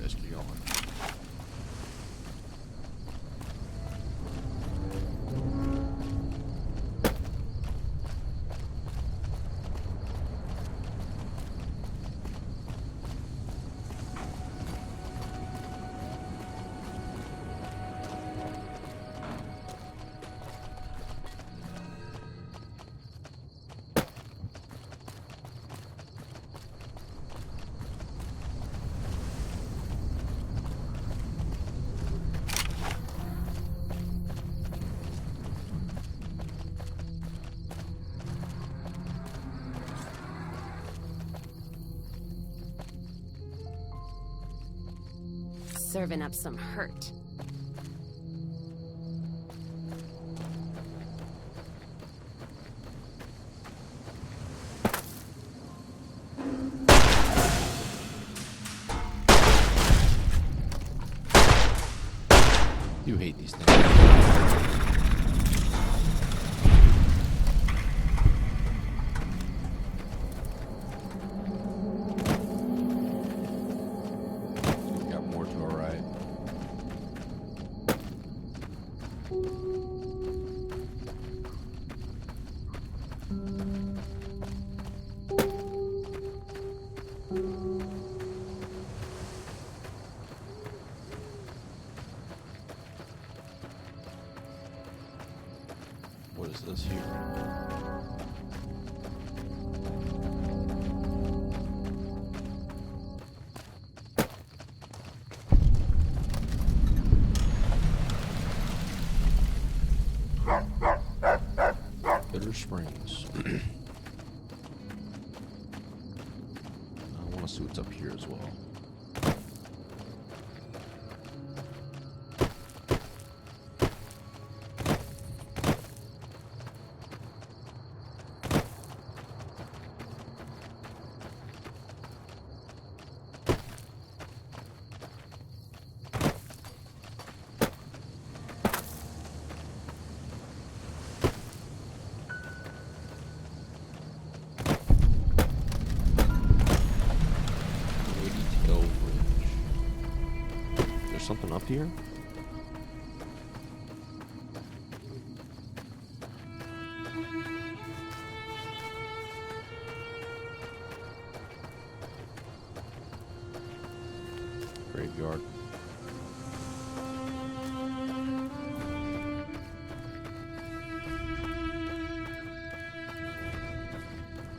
Let's keep going. Serving up some hurt. You hate these things. What is this here? Bitter Springs. I want to see what's up here as well. Something up here? Graveyard.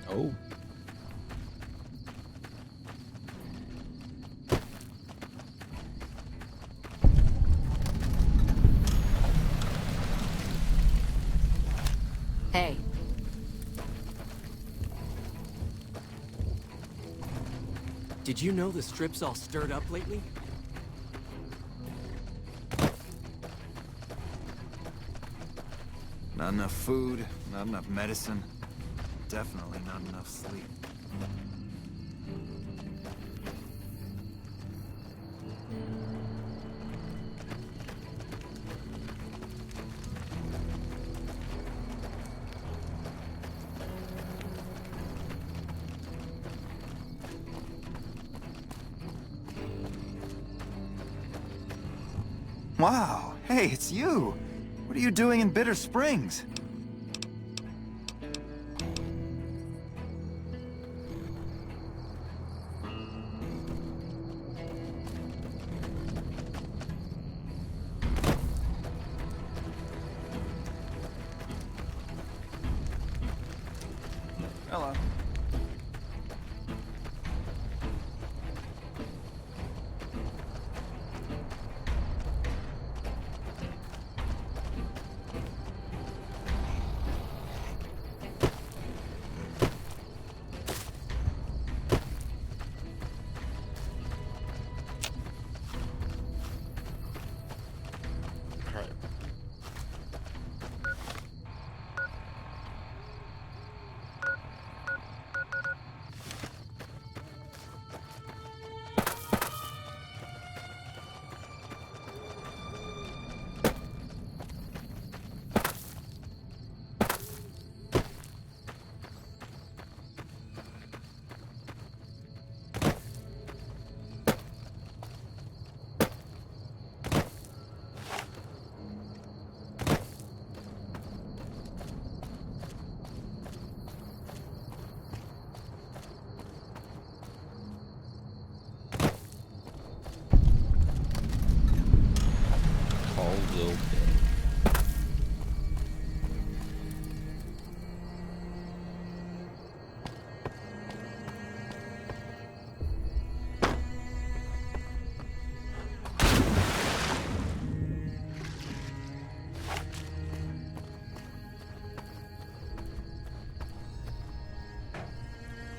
Oh. Hey. Did you know the strip's all stirred up lately? Not enough food, not enough medicine, definitely not enough sleep. Wow, hey, it's you! What are you doing in Bitter Springs? Hello.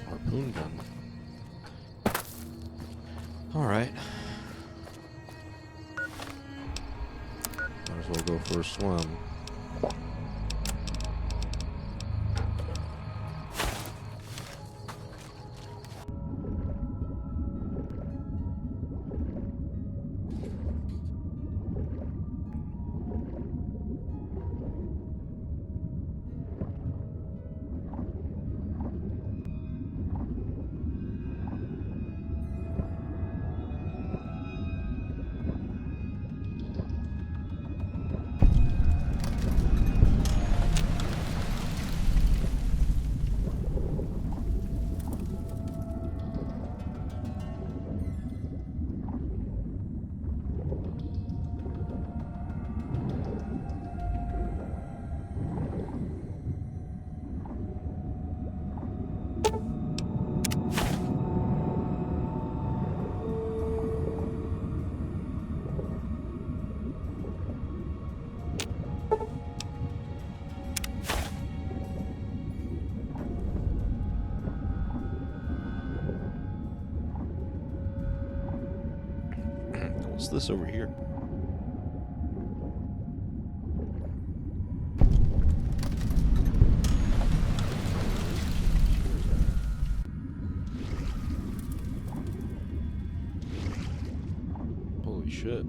Harpoon gun. Alright. Might as well go for a swim. What's this over here? Holy shit.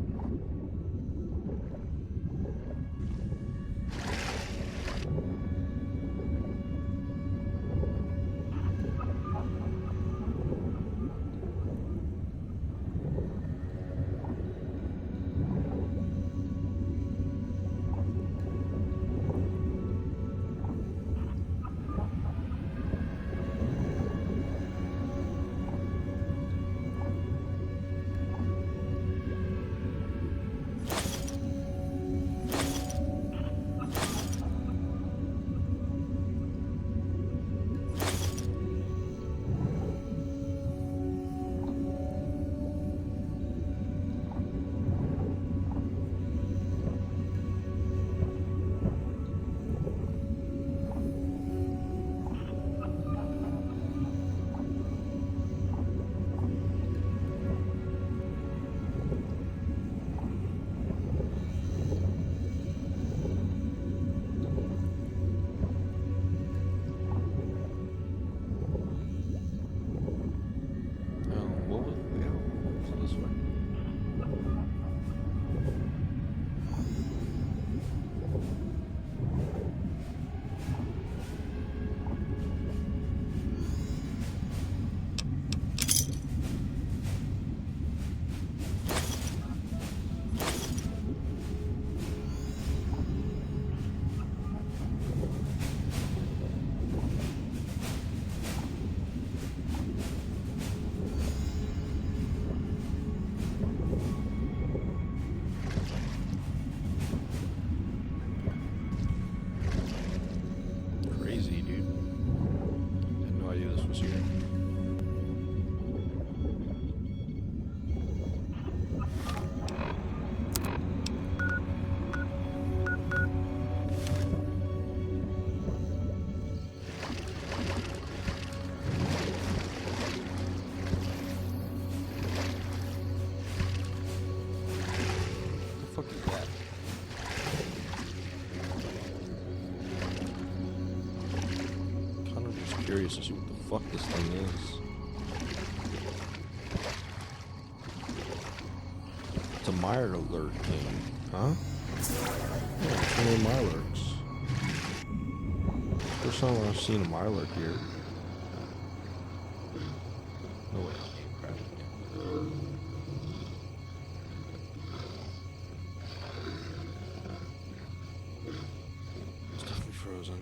fuck is that? Kind of just curious to see what the fuck this thing is. It's a Mire alert thing, huh? Yeah, it's one of the Mire alerts. First time I've seen a Mire alert here. No way. Crap. It's definitely frozen.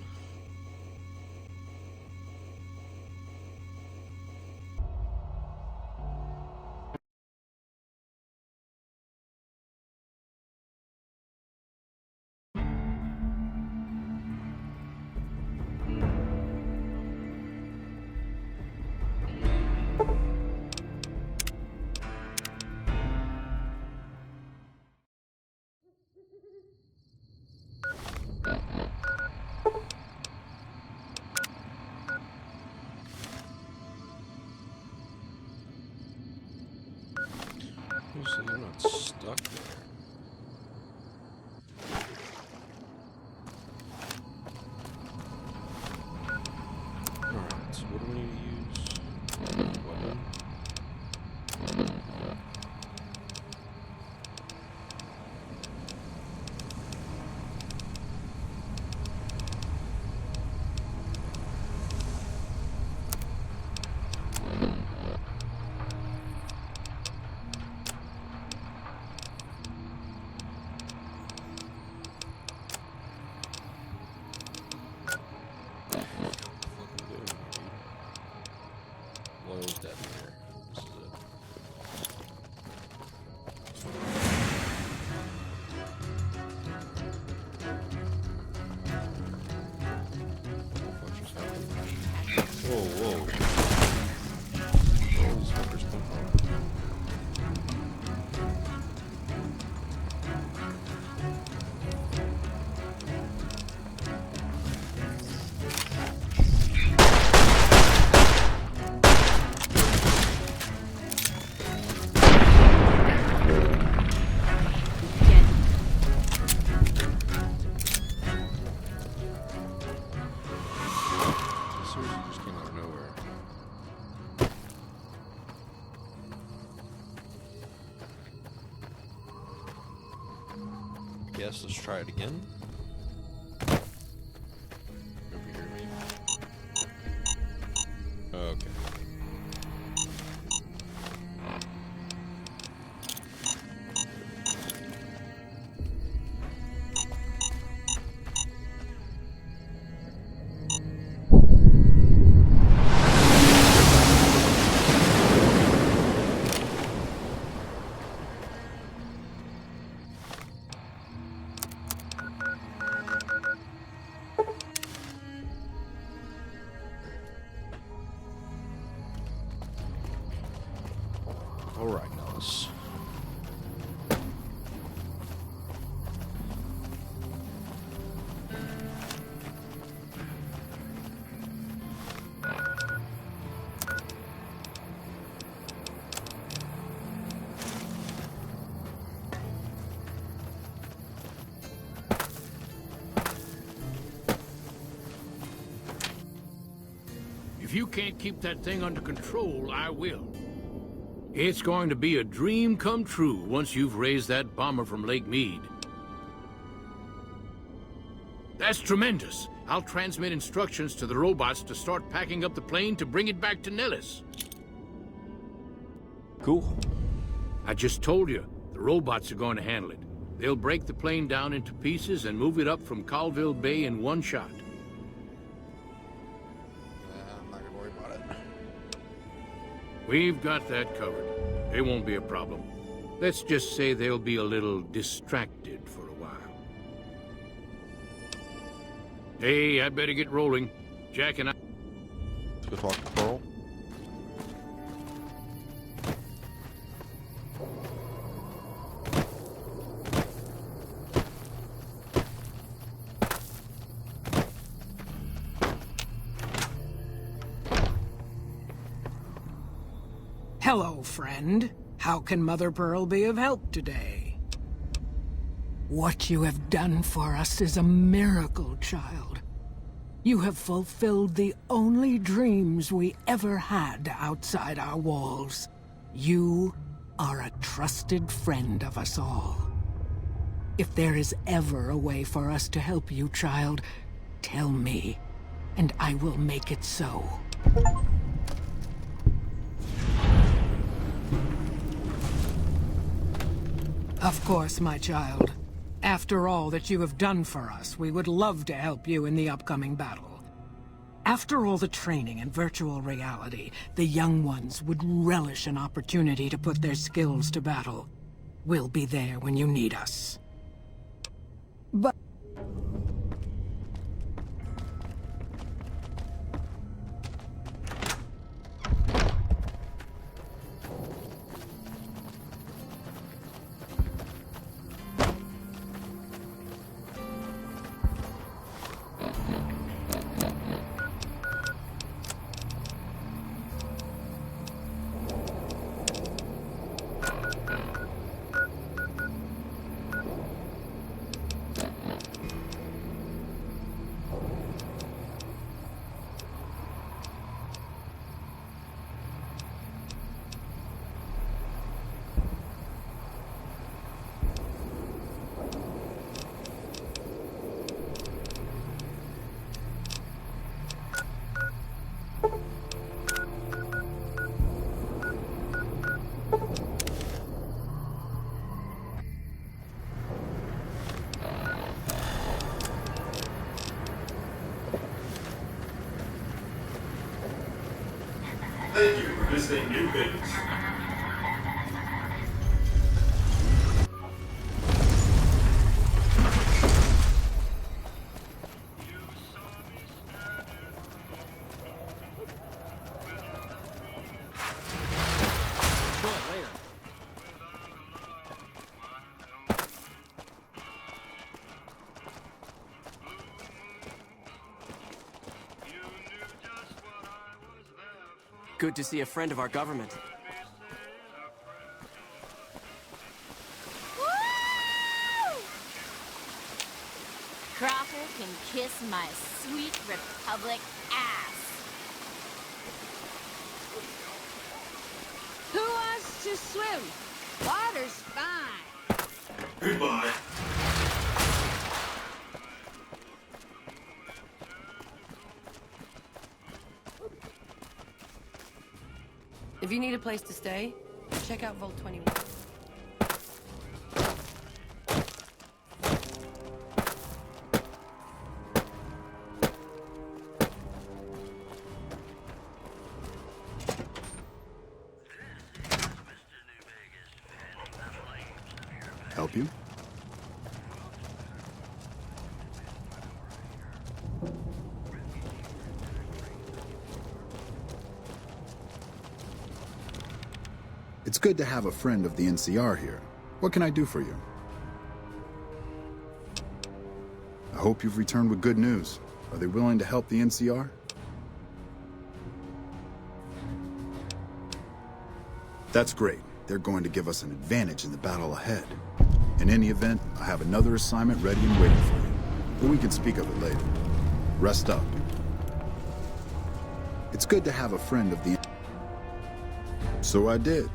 So you're not stuck there. Alright, so what do we need to use? Weapon. Loyal's dead here. This is it. Whoa, whoa. Where all these fuckers come from? Seriously, just came out of nowhere. Guess let's try it again. Over here, maybe. Okay. All right, Nellis. If you can't keep that thing under control, I will. It's going to be a dream come true once you've raised that bomber from Lake Mead. That's tremendous. I'll transmit instructions to the robots to start packing up the plane to bring it back to Nellis. Cool. I just told you, the robots are going to handle it. They'll break the plane down into pieces and move it up from Colville Bay in one shot. I'm not gonna worry about it. We've got that covered. It won't be a problem. Let's just say they'll be a little distracted for a while. Hey, I'd better get rolling. Jack and I... Let's go talk to Pearl. Hello, friend. How can Mother Pearl be of help today? What you have done for us is a miracle, child. You have fulfilled the only dreams we ever had outside our walls. You are a trusted friend of us all. If there is ever a way for us to help you, child, tell me, and I will make it so. Of course, my child. After all that you have done for us, we would love to help you in the upcoming battle. After all the training in virtual reality, the young ones would relish an opportunity to put their skills to battle. We'll be there when you need us. But... Thank you for visiting New Vegas. Good to see a friend of our government. Crocker can kiss my sweet Republic ass. Who wants to swim? Water's fine. Goodbye. If you need a place to stay, check out Vault 21. Help you? It's good to have a friend of the NCR here. What can I do for you? I hope you've returned with good news. Are they willing to help the NCR? That's great. They're going to give us an advantage in the battle ahead. In any event, I have another assignment ready and waiting for you. But we can speak of it later. Rest up. It's good to have a friend of the... So I did.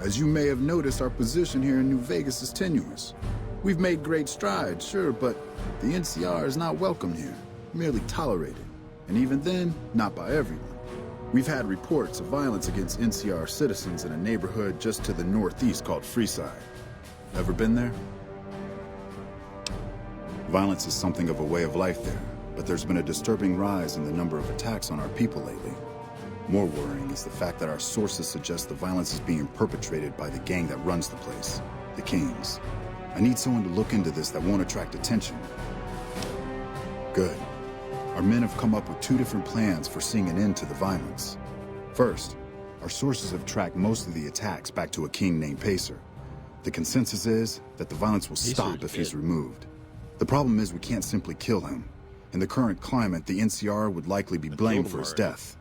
As you may have noticed, our position here in New Vegas is tenuous. We've made great strides, sure, but the NCR is not welcome here, merely tolerated. And even then, not by everyone. We've had reports of violence against NCR citizens in a neighborhood just to the northeast called Freeside. Ever been there? Violence is something of a way of life there, but there's been a disturbing rise in the number of attacks on our people lately. More worrying is the fact that our sources suggest the violence is being perpetrated by the gang that runs the place, the Kings. I need someone to look into this that won't attract attention. Good. Our men have come up with 2 different plans for seeing an end to the violence. First, our sources have tracked most of the attacks back to a king named Pacer. The consensus is that the violence will stop if he's removed. The problem is we can't simply kill him. In the current climate, the NCR would likely be blamed for his death.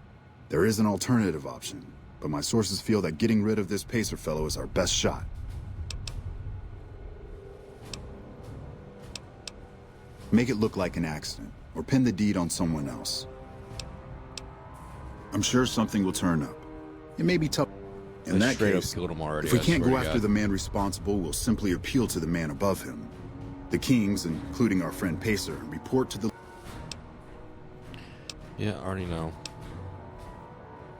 There is an alternative option, but my sources feel that getting rid of this Pacer fellow is our best shot. Make it look like an accident, or pin the deed on someone else. I'm sure something will turn up. It may be tough. In that case, if we can't go after the man responsible, we'll simply appeal to the man above him. The kings, including our friend Pacer, and report to the... Yeah, I already know.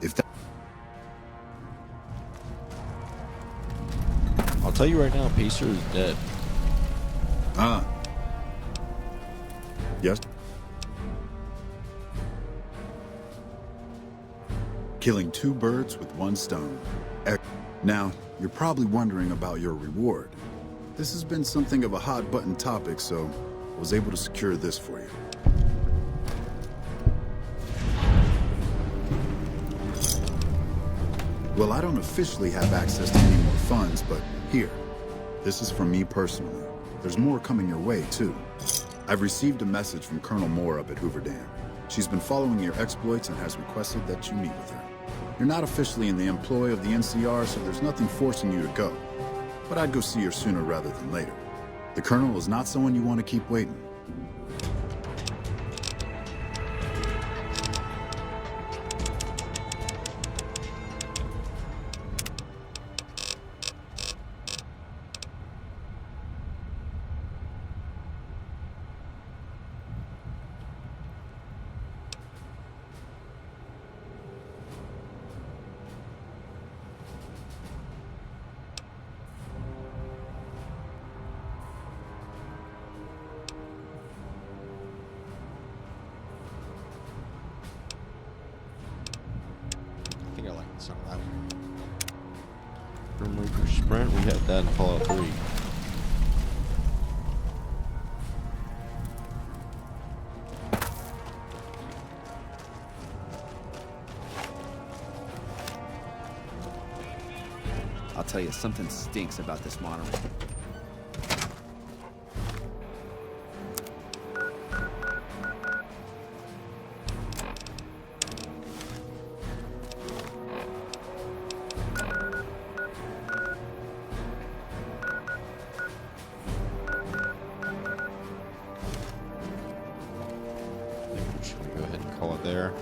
If that... I'll tell you right now, Pacer is dead. Ah. Yes? Killing 2 birds with 1 stone. Now, you're probably wondering about your reward. This has been something of a hot-button topic, so I was able to secure this for you. Well, I don't officially have access to any more funds, but here. This is from me personally. There's more coming your way, too. I've received a message from Colonel Moore up at Hoover Dam. She's been following your exploits and has requested that you meet with her. You're not officially in the employ of the NCR, so there's nothing forcing you to go. But I'd go see her sooner rather than later. The Colonel is not someone you want to keep waiting. I think I like the sound of that one. Grim Reaper Sprint, we had that in Fallout 3. I'll tell you, something stinks about this monorail. I think we're just going to go ahead and call it there.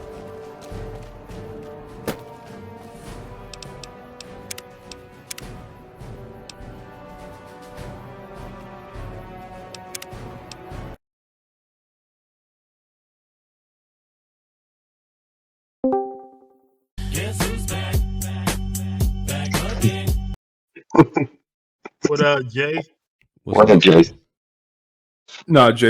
What up, Jay? What up, Jay? No, Jay.